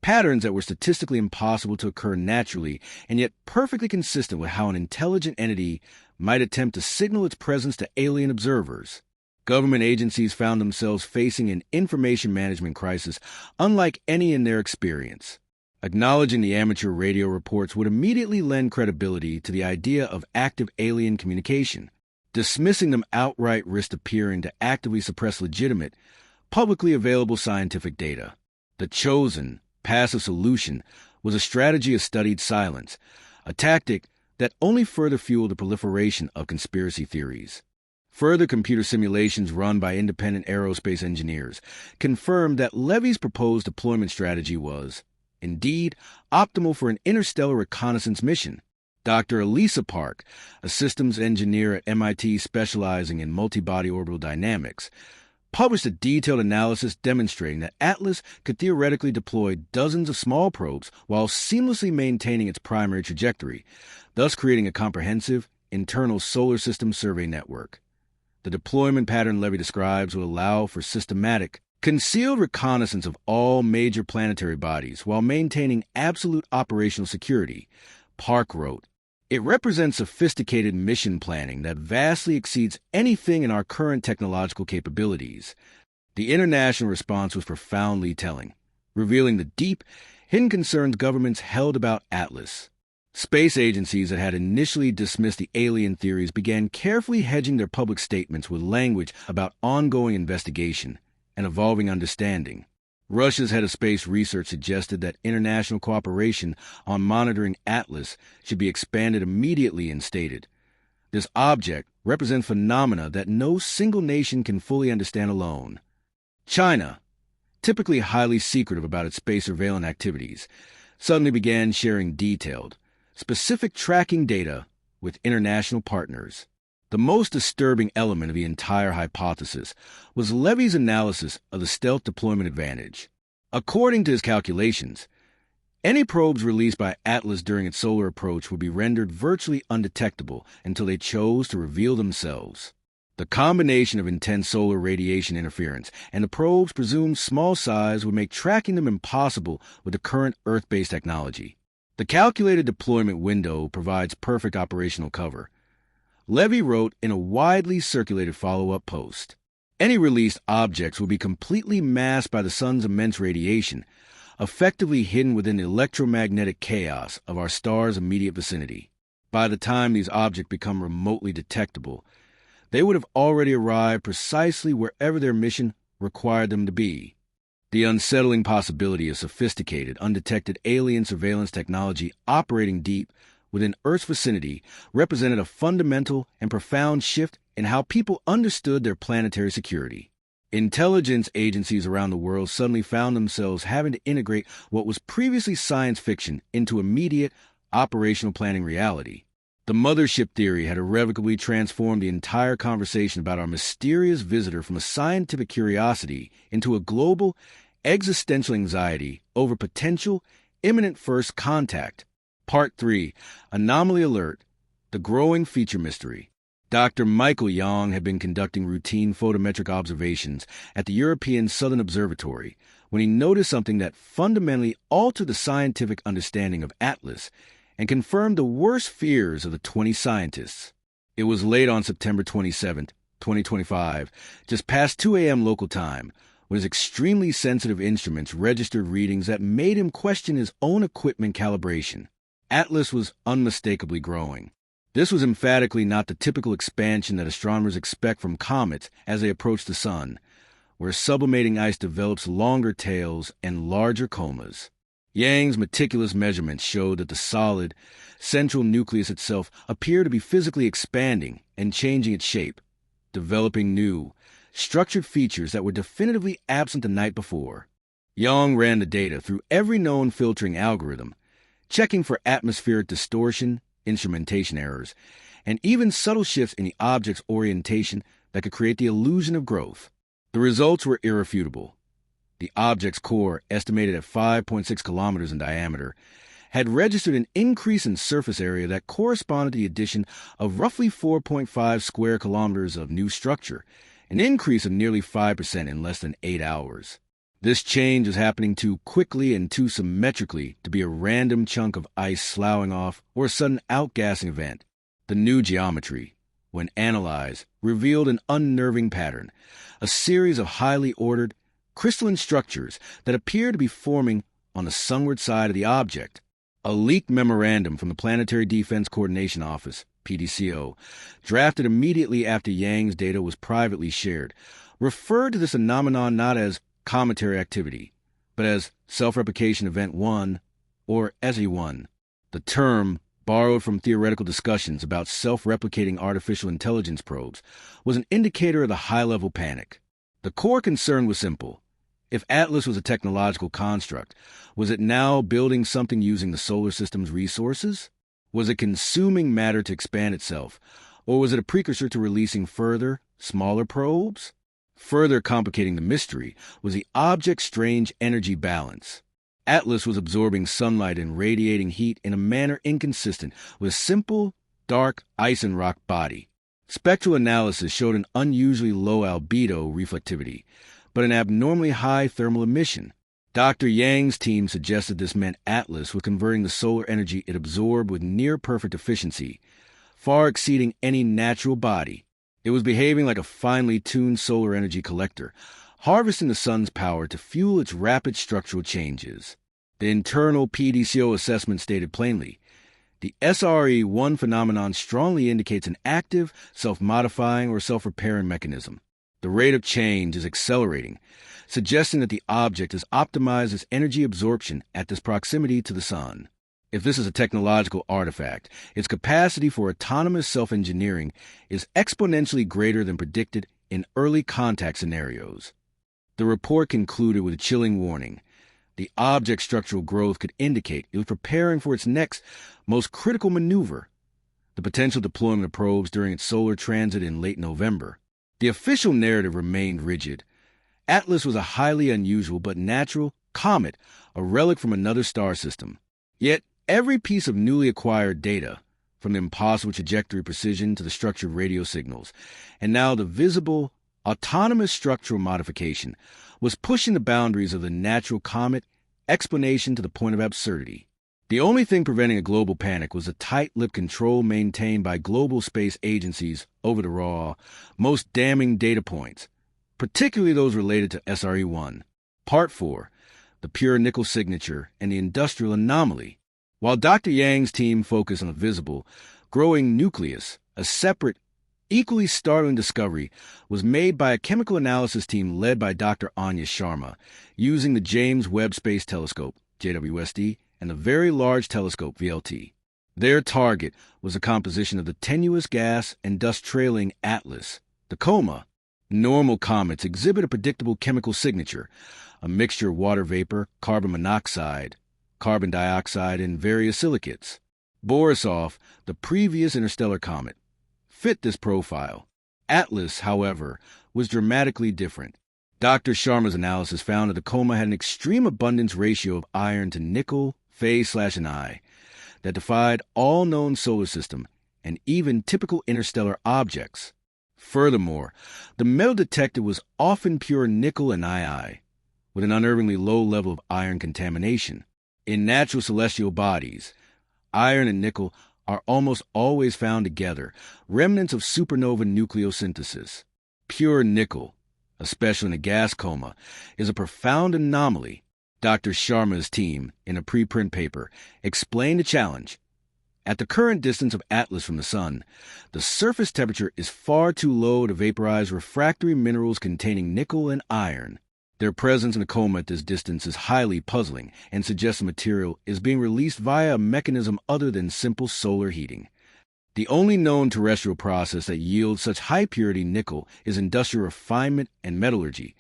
patterns that were statistically impossible to occur naturally and yet perfectly consistent with how an intelligent entity might attempt to signal its presence to alien observers. Government agencies found themselves facing an information management crisis unlike any in their experience. Acknowledging the amateur radio reports would immediately lend credibility to the idea of active alien communication. Dismissing them outright risked appearing to actively suppress legitimate, publicly available scientific data. The chosen, passive solution was a strategy of studied silence, a tactic that only further fueled the proliferation of conspiracy theories. Further computer simulations run by independent aerospace engineers confirmed that Levy's proposed deployment strategy was, indeed, optimal for an interstellar reconnaissance mission. Dr. Elisa Park, a systems engineer at MIT specializing in multi-body orbital dynamics, published a detailed analysis demonstrating that Atlas could theoretically deploy dozens of small probes while seamlessly maintaining its primary trajectory, thus creating a comprehensive, internal solar system survey network. The deployment pattern Levy describes will allow for systematic, concealed reconnaissance of all major planetary bodies while maintaining absolute operational security. Park wrote, "It represents sophisticated mission planning that vastly exceeds anything in our current technological capabilities." The international response was profoundly telling, revealing the deep, hidden concerns governments held about Atlas. Space agencies that had initially dismissed the alien theories began carefully hedging their public statements with language about ongoing investigation and evolving understanding. Russia's head of space research suggested that international cooperation on monitoring Atlas should be expanded immediately and stated, "This object represents phenomena that no single nation can fully understand alone." China, typically highly secretive about its space surveillance activities, suddenly began sharing detailed, specific tracking data with international partners. The most disturbing element of the entire hypothesis was Levy's analysis of the stealth deployment advantage. According to his calculations, any probes released by Atlas during its solar approach would be rendered virtually undetectable until they chose to reveal themselves. The combination of intense solar radiation interference and the probe's presumed small size would make tracking them impossible with the current Earth-based technology. The calculated deployment window provides perfect operational cover. Levy wrote in a widely circulated follow-up post, "Any released objects will be completely masked by the sun's immense radiation, effectively hidden within the electromagnetic chaos of our star's immediate vicinity. By the time these objects become remotely detectable, they would have already arrived precisely wherever their mission required them to be." The unsettling possibility of sophisticated, undetected alien surveillance technology operating deep within Earth's vicinity represented a fundamental and profound shift in how people understood their planetary security. Intelligence agencies around the world suddenly found themselves having to integrate what was previously science fiction into immediate, operational planning reality. The mothership theory had irrevocably transformed the entire conversation about our mysterious visitor from a scientific curiosity into a global, existential anxiety over potential, imminent first contact. Part 3, Anomaly Alert, the growing feature mystery. Dr. Michael Young had been conducting routine photometric observations at the European Southern Observatory when he noticed something that fundamentally altered the scientific understanding of Atlas and confirmed the worst fears of the 20 scientists. It was late on September 27, 2025, just past 2 a.m. local time, when his extremely sensitive instruments registered readings that made him question his own equipment calibration. Atlas was unmistakably growing. This was emphatically not the typical expansion that astronomers expect from comets as they approach the sun, where sublimating ice develops longer tails and larger comas. Yang's meticulous measurements showed that the solid, central nucleus itself appeared to be physically expanding and changing its shape, developing new, structured features that were definitively absent the night before. Yang ran the data through every known filtering algorithm, checking for atmospheric distortion, instrumentation errors, and even subtle shifts in the object's orientation that could create the illusion of growth. The results were irrefutable. The object's core, estimated at 5.6 kilometers in diameter, had registered an increase in surface area that corresponded to the addition of roughly 4.5 square kilometers of new structure, an increase of nearly 5% in less than 8 hours. This change was happening too quickly and too symmetrically to be a random chunk of ice sloughing off or a sudden outgassing event. The new geometry, when analyzed, revealed an unnerving pattern, a series of highly ordered, crystalline structures that appeared to be forming on the sunward side of the object. A leaked memorandum from the Planetary Defense Coordination Office, PDCO, drafted immediately after Yang's data was privately shared, referred to this phenomenon not as cometary activity, but as self-replication event 1, or SE1. The term, borrowed from theoretical discussions about self-replicating artificial intelligence probes, was an indicator of the high-level panic. The core concern was simple. If Atlas was a technological construct, was it now building something using the solar system's resources? Was it consuming matter to expand itself? Or was it a precursor to releasing further, smaller probes? Further complicating the mystery was the object's strange energy balance. Atlas was absorbing sunlight and radiating heat in a manner inconsistent with a simple, dark ice and rock body. Spectral analysis showed an unusually low albedo reflectivity, but an abnormally high thermal emission. Dr. Yang's team suggested this meant Atlas was converting the solar energy it absorbed with near-perfect efficiency, far exceeding any natural body. It was behaving like a finely tuned solar energy collector, harvesting the sun's power to fuel its rapid structural changes. The internal PDCO assessment stated plainly, the SRE-1 phenomenon strongly indicates an active, self-modifying, or self-repairing mechanism. The rate of change is accelerating, suggesting that the object has optimized its energy absorption at this proximity to the sun. If this is a technological artifact, its capacity for autonomous self-engineering is exponentially greater than predicted in early contact scenarios. The report concluded with a chilling warning. The object's structural growth could indicate it was preparing for its next, most critical maneuver, the potential deployment of probes during its solar transit in late November. The official narrative remained rigid. Atlas was a highly unusual but natural comet, a relic from another star system. Yet, every piece of newly acquired data, from the impossible trajectory precision to the structured radio signals, and now the visible, autonomous structural modification, was pushing the boundaries of the natural comet explanation to the point of absurdity. The only thing preventing a global panic was the tight-lipped control maintained by global space agencies over the raw, most damning data points, particularly those related to SRE-1. Part 4, the pure nickel signature and the industrial anomaly. While Dr. Yang's team focused on the visible, growing nucleus, a separate, equally startling discovery was made by a chemical analysis team led by Dr. Anya Sharma, using the James Webb Space Telescope, JWST, and the Very Large Telescope, VLT. Their target was a composition of the tenuous gas and dust trailing Atlas, the coma. Normal comets exhibit a predictable chemical signature, a mixture of water vapor, carbon monoxide, carbon dioxide, and various silicates. Borisov, the previous interstellar comet, fit this profile. Atlas, however, was dramatically different. Dr. Sharma's analysis found that the coma had an extreme abundance ratio of iron to nickel, Fe/Ni, that defied all known solar system and even typical interstellar objects. Furthermore, the metal detected was often pure nickel and II, with an unnervingly low level of iron contamination. In natural celestial bodies, iron and nickel are almost always found together, remnants of supernova nucleosynthesis. Pure nickel, especially in a gas coma, is a profound anomaly. Dr. Sharma's team, in a preprint paper, explained the challenge. At the current distance of Atlas from the Sun, the surface temperature is far too low to vaporize refractory minerals containing nickel and iron. Their presence in a coma at this distance is highly puzzling and suggests the material is being released via a mechanism other than simple solar heating. The only known terrestrial process that yields such high-purity nickel is industrial refinement and metallurgy,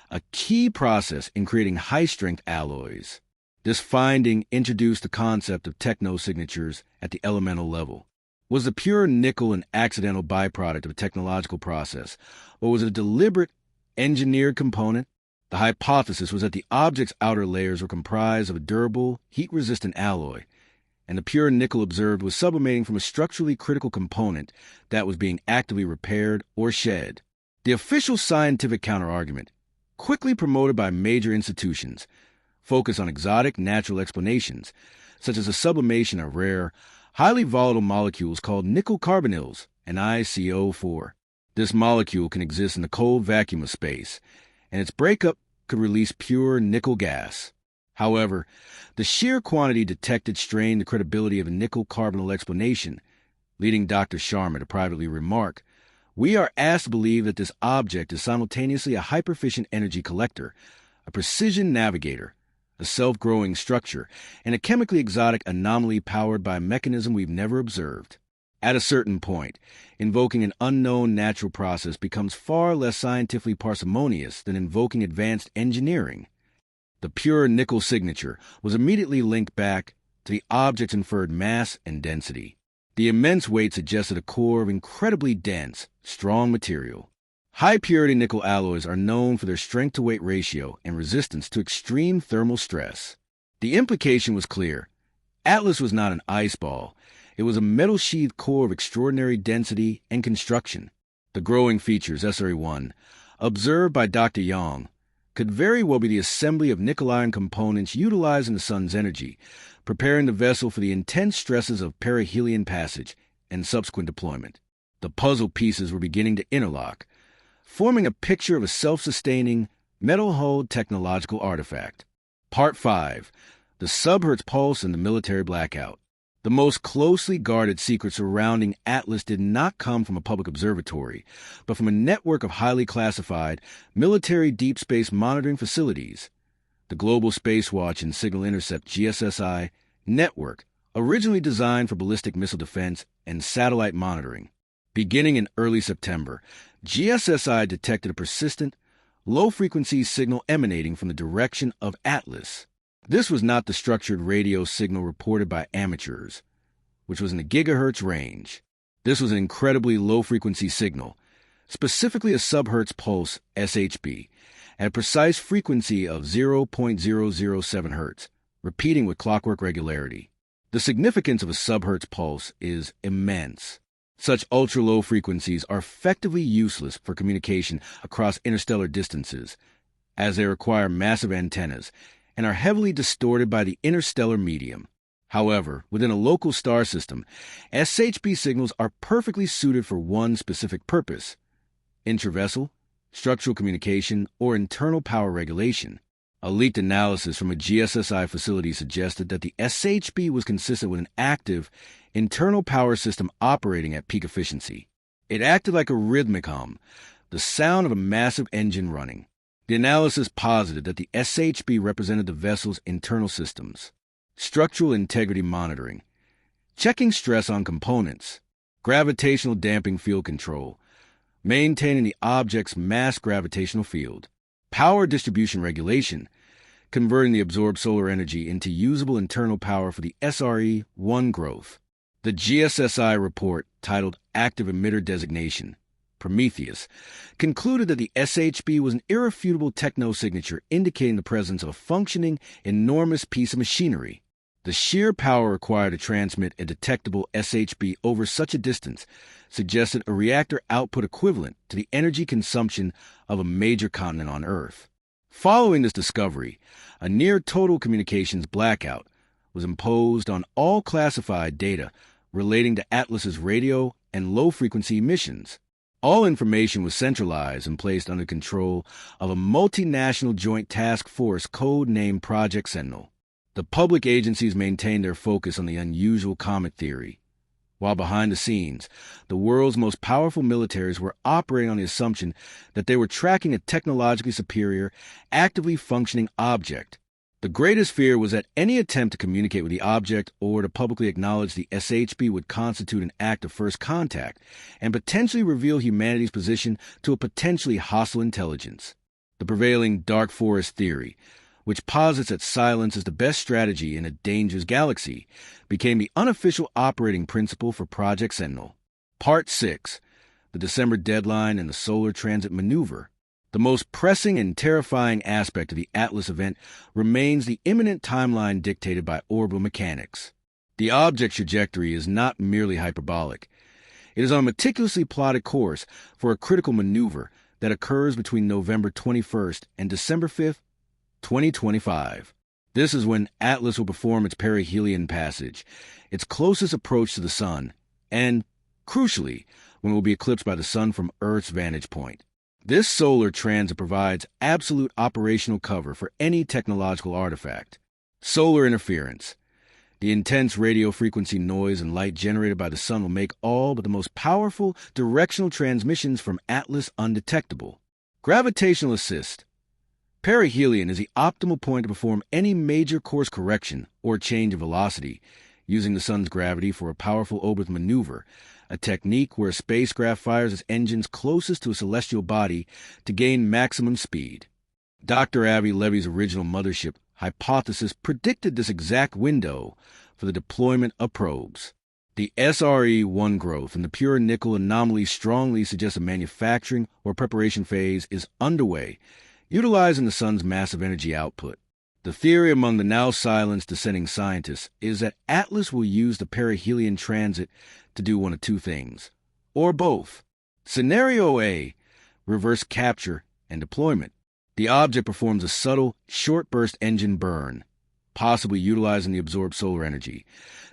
a key process in creating high-strength alloys. This finding introduced the concept of technosignatures at the elemental level. Was the pure nickel an accidental byproduct of a technological process, or was it a deliberate, engineered component? The hypothesis was that the object's outer layers were comprised of a durable, heat-resistant alloy, and the pure nickel observed was sublimating from a structurally critical component that was being actively repaired or shed. The official scientific counterargument, quickly promoted by major institutions, focused on exotic natural explanations, such as the sublimation of rare, highly volatile molecules called nickel carbonyls and ICO4. This molecule can exist in the cold vacuum of space, and its breakup could release pure nickel gas. However, the sheer quantity detected strained the credibility of a nickel carbonyl explanation, leading Dr. Sharma to privately remark, "We are asked to believe that this object is simultaneously a hyperefficient energy collector, a precision navigator, a self-growing structure, and a chemically exotic anomaly powered by a mechanism we've never observed." At a certain point, invoking an unknown natural process becomes far less scientifically parsimonious than invoking advanced engineering. The pure nickel signature was immediately linked back to the object's inferred mass and density. The immense weight suggested a core of incredibly dense, strong material. High-purity nickel alloys are known for their strength-to-weight ratio and resistance to extreme thermal stress. The implication was clear. Atlas was not an ice ball. It was a metal-sheathed core of extraordinary density and construction. The growing features, SRE1, observed by Dr. Yang, could very well be the assembly of nickel-iron components utilizing the sun's energy, preparing the vessel for the intense stresses of perihelion passage and subsequent deployment. The puzzle pieces were beginning to interlock, forming a picture of a self-sustaining, metal-hulled technological artifact. Part 5. The subhertz pulse and the military blackout. The most closely guarded secret surrounding Atlas did not come from a public observatory, but from a network of highly classified military deep space monitoring facilities. The Global Space Watch and Signal Intercept GSSI network, originally designed for ballistic missile defense and satellite monitoring. Beginning in early September, GSSI detected a persistent, low-frequency signal emanating from the direction of Atlas. This was not the structured radio signal reported by amateurs, which was in the gigahertz range. This was an incredibly low-frequency signal, specifically a subhertz pulse, SHB, at a precise frequency of 0.007 hertz, repeating with clockwork regularity. The significance of a subhertz pulse is immense. Such ultra-low frequencies are effectively useless for communication across interstellar distances, as they require massive antennas and are heavily distorted by the interstellar medium. However, within a local star system, SHB signals are perfectly suited for one specific purpose: intravessel, structural communication, or internal power regulation. A leaked analysis from a GSSI facility suggested that the SHB was consistent with an active, internal power system operating at peak efficiency. It acted like a rhythmic hum, the sound of a massive engine running. The analysis posited that the SHB represented the vessel's internal systems: structural integrity monitoring, checking stress on components, gravitational damping field control, maintaining the object's mass gravitational field, power distribution regulation, converting the absorbed solar energy into usable internal power for the SRE-1 growth. The GSSI report, titled Active Emitter Designation, Prometheus, concluded that the SHB was an irrefutable techno-signature indicating the presence of a functioning, enormous piece of machinery. The sheer power required to transmit a detectable SHB over such a distance suggested a reactor output equivalent to the energy consumption of a major continent on Earth. Following this discovery, a near-total communications blackout was imposed on all classified data relating to Atlas's radio and low-frequency emissions. All information was centralized and placed under control of a multinational joint task force code-named Project Sentinel. The public agencies maintained their focus on the unusual comet theory, while behind the scenes, the world's most powerful militaries were operating on the assumption that they were tracking a technologically superior, actively functioning object. The greatest fear was that any attempt to communicate with the object or to publicly acknowledge the SHB would constitute an act of first contact and potentially reveal humanity's position to a potentially hostile intelligence. The prevailing dark forest theory, which posits that silence is the best strategy in a dangerous galaxy, became the unofficial operating principle for Project Sentinel. Part 6. The December deadline and the solar transit maneuver. The most pressing and terrifying aspect of the Atlas event remains the imminent timeline dictated by orbital mechanics. The object's trajectory is not merely hyperbolic. It is on a meticulously plotted course for a critical maneuver that occurs between November 21st and December 5th, 2025. This is when Atlas will perform its perihelion passage, its closest approach to the Sun, and, crucially, when it will be eclipsed by the Sun from Earth's vantage point. This solar transit provides absolute operational cover for any technological artifact. Solar interference. The intense radio frequency noise and light generated by the sun will make all but the most powerful directional transmissions from Atlas undetectable. Gravitational assist. Perihelion is the optimal point to perform any major course correction or change of velocity, using the sun's gravity for a powerful orbital maneuver, a technique where a spacecraft fires its engines closest to a celestial body to gain maximum speed. Dr. Avi Levy's original mothership hypothesis predicted this exact window for the deployment of probes. The SRE-1 growth in the pure nickel anomaly strongly suggests a manufacturing or preparation phase is underway, utilizing the sun's massive energy output. The theory among the now silenced dissenting scientists is that Atlas will use the perihelion transit to do one of two things, or both. Scenario A, reverse capture and deployment. The object performs a subtle, short-burst engine burn, possibly utilizing the absorbed solar energy,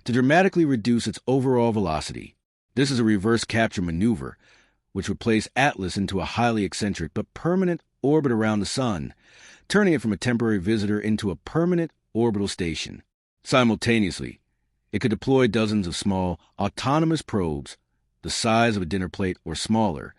to dramatically reduce its overall velocity. This is a reverse capture maneuver, which would place Atlas into a highly eccentric but permanent orbit around the sun, turning it from a temporary visitor into a permanent orbital station. Simultaneously, it could deploy dozens of small, autonomous probes, the size of a dinner plate or smaller,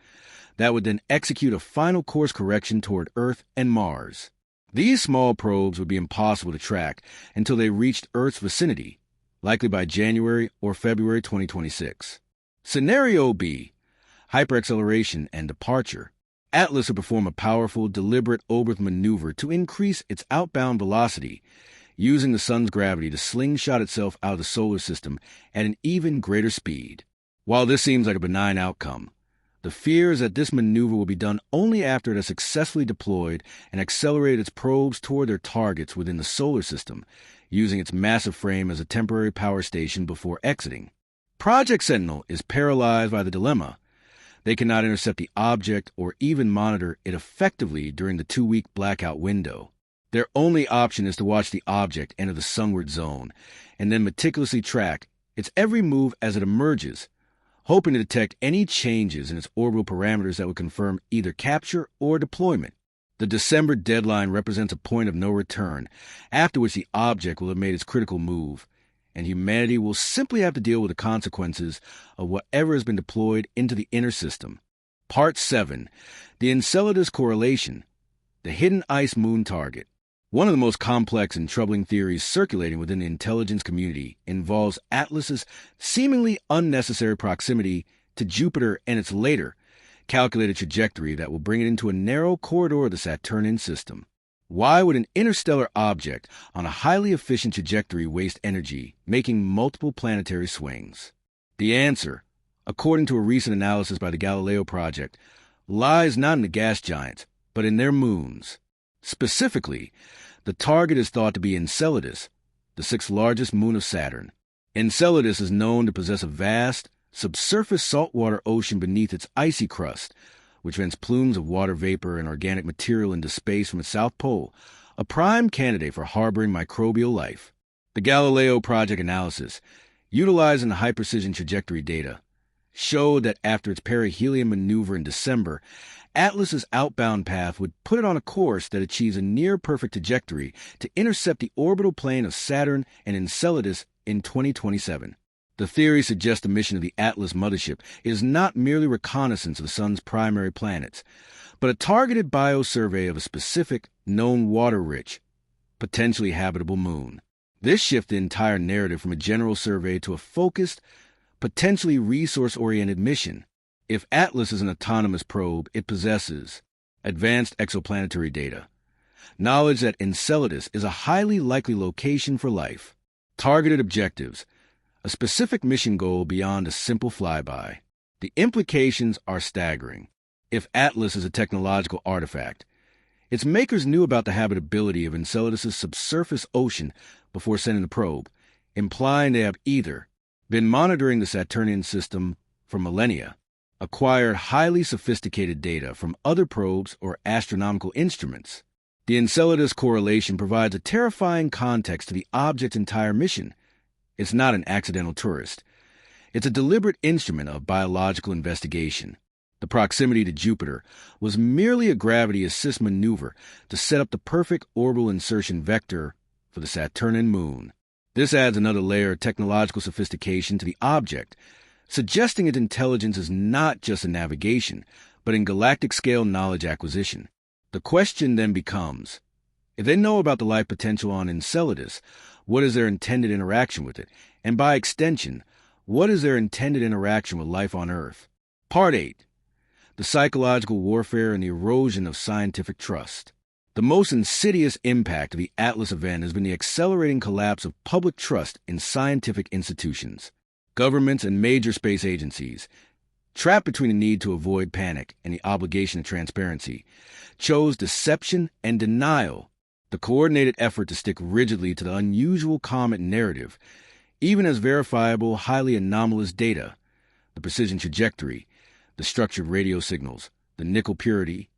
that would then execute a final course correction toward Earth and Mars. These small probes would be impossible to track until they reached Earth's vicinity, likely by January or February 2026. Scenario B, hyperacceleration and departure. Atlas would perform a powerful, deliberate orbital maneuver to increase its outbound velocity, using the sun's gravity to slingshot itself out of the solar system at an even greater speed. While this seems like a benign outcome, the fear is that this maneuver will be done only after it has successfully deployed and accelerated its probes toward their targets within the solar system, using its massive frame as a temporary power station before exiting. Project Sentinel is paralyzed by the dilemma. They cannot intercept the object or even monitor it effectively during the 2-week blackout window. Their only option is to watch the object enter the sunward zone and then meticulously track its every move as it emerges, hoping to detect any changes in its orbital parameters that would confirm either capture or deployment. The December deadline represents a point of no return, after which the object will have made its critical move, and humanity will simply have to deal with the consequences of whatever has been deployed into the inner system. Part 7. The Enceladus Correlation, the Hidden Ice Moon Target. One of the most complex and troubling theories circulating within the intelligence community involves Atlas's seemingly unnecessary proximity to Jupiter and its later calculated trajectory that will bring it into a narrow corridor of the Saturnian system. Why would an interstellar object on a highly efficient trajectory waste energy, making multiple planetary swings? The answer, according to a recent analysis by the Galileo Project, lies not in the gas giants, but in their moons. Specifically, the target is thought to be Enceladus, the 6th largest moon of Saturn. Enceladus is known to possess a vast, subsurface saltwater ocean beneath its icy crust, which vents plumes of water vapor and organic material into space from its south pole, a prime candidate for harboring microbial life. The Galileo Project analysis, utilizing the high-precision trajectory data, showed that after its perihelion maneuver in December, Atlas's outbound path would put it on a course that achieves a near-perfect trajectory to intercept the orbital plane of Saturn and Enceladus in 2027. The theory suggests the mission of the Atlas mothership is not merely reconnaissance of the sun's primary planets, but a targeted biosurvey of a specific, known water-rich, potentially habitable moon. This shifts the entire narrative from a general survey to a focused, potentially resource-oriented mission. If Atlas is an autonomous probe, it possesses advanced exoplanetary data, knowledge that Enceladus is a highly likely location for life, targeted objectives, a specific mission goal beyond a simple flyby. The implications are staggering. If Atlas is a technological artifact, its makers knew about the habitability of Enceladus' subsurface ocean before sending the probe, implying they have either been monitoring the Saturnian system for millennia, acquired highly sophisticated data from other probes or astronomical instruments. The Enceladus correlation provides a terrifying context to the object's entire mission. It's not an accidental tourist. It's a deliberate instrument of biological investigation. The proximity to Jupiter was merely a gravity assist maneuver to set up the perfect orbital insertion vector for the Saturnian moon. This adds another layer of technological sophistication to the object, suggesting its intelligence is not just in navigation, but in galactic-scale knowledge acquisition. The question then becomes, if they know about the life potential on Enceladus, what is their intended interaction with it? And by extension, what is their intended interaction with life on Earth? Part 8. The psychological warfare and the erosion of scientific trust. The most insidious impact of the Atlas event has been the accelerating collapse of public trust in scientific institutions. Governments and major space agencies, trapped between the need to avoid panic and the obligation of transparency, chose deception and denial, the coordinated effort to stick rigidly to the unusual comet narrative, even as verifiable, highly anomalous data, the precision trajectory, the structured radio signals, the nickel purity,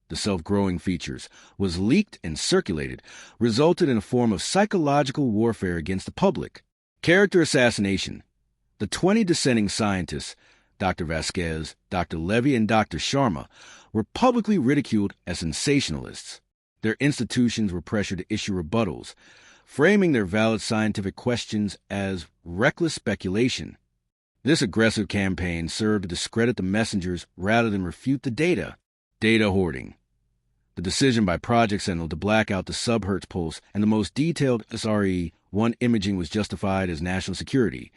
the self-growing features, was leaked and circulated, resulted in a form of psychological warfare against the public. Character assassination. The 20 dissenting scientists, Dr. Vasquez, Dr. Levy, and Dr. Sharma, were publicly ridiculed as sensationalists. Their institutions were pressured to issue rebuttals, framing their valid scientific questions as reckless speculation. This aggressive campaign served to discredit the messengers rather than refute the data. Data hoarding. The decision by Project Sentinel to black out the sub-Hertz pulse and the most detailed SRE-1 imaging was justified as national security,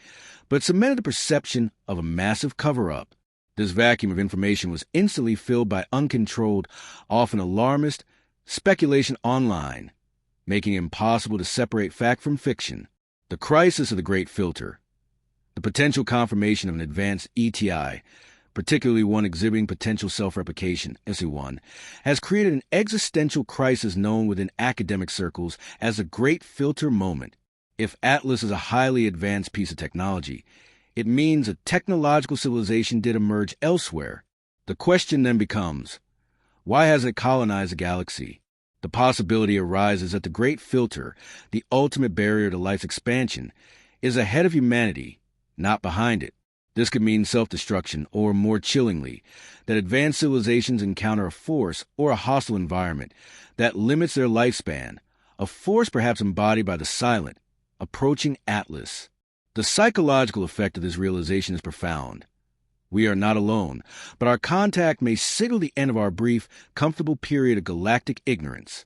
but cemented the perception of a massive cover-up. This vacuum of information was instantly filled by uncontrolled, often alarmist, speculation online, making it impossible to separate fact from fiction. The crisis of the Great Filter. The potential confirmation of an advanced ETI, particularly one exhibiting potential self-replication, SE1, has created an existential crisis known within academic circles as the Great Filter moment. If Atlas is a highly advanced piece of technology, it means a technological civilization did emerge elsewhere. The question then becomes, why hasn't it colonized the galaxy? The possibility arises that the Great Filter, the ultimate barrier to life's expansion, is ahead of humanity, not behind it. This could mean self-destruction, or more chillingly, that advanced civilizations encounter a force or a hostile environment that limits their lifespan, a force perhaps embodied by the silent, approaching Atlas. The psychological effect of this realization is profound. We are not alone, but our contact may signal the end of our brief, comfortable period of galactic ignorance.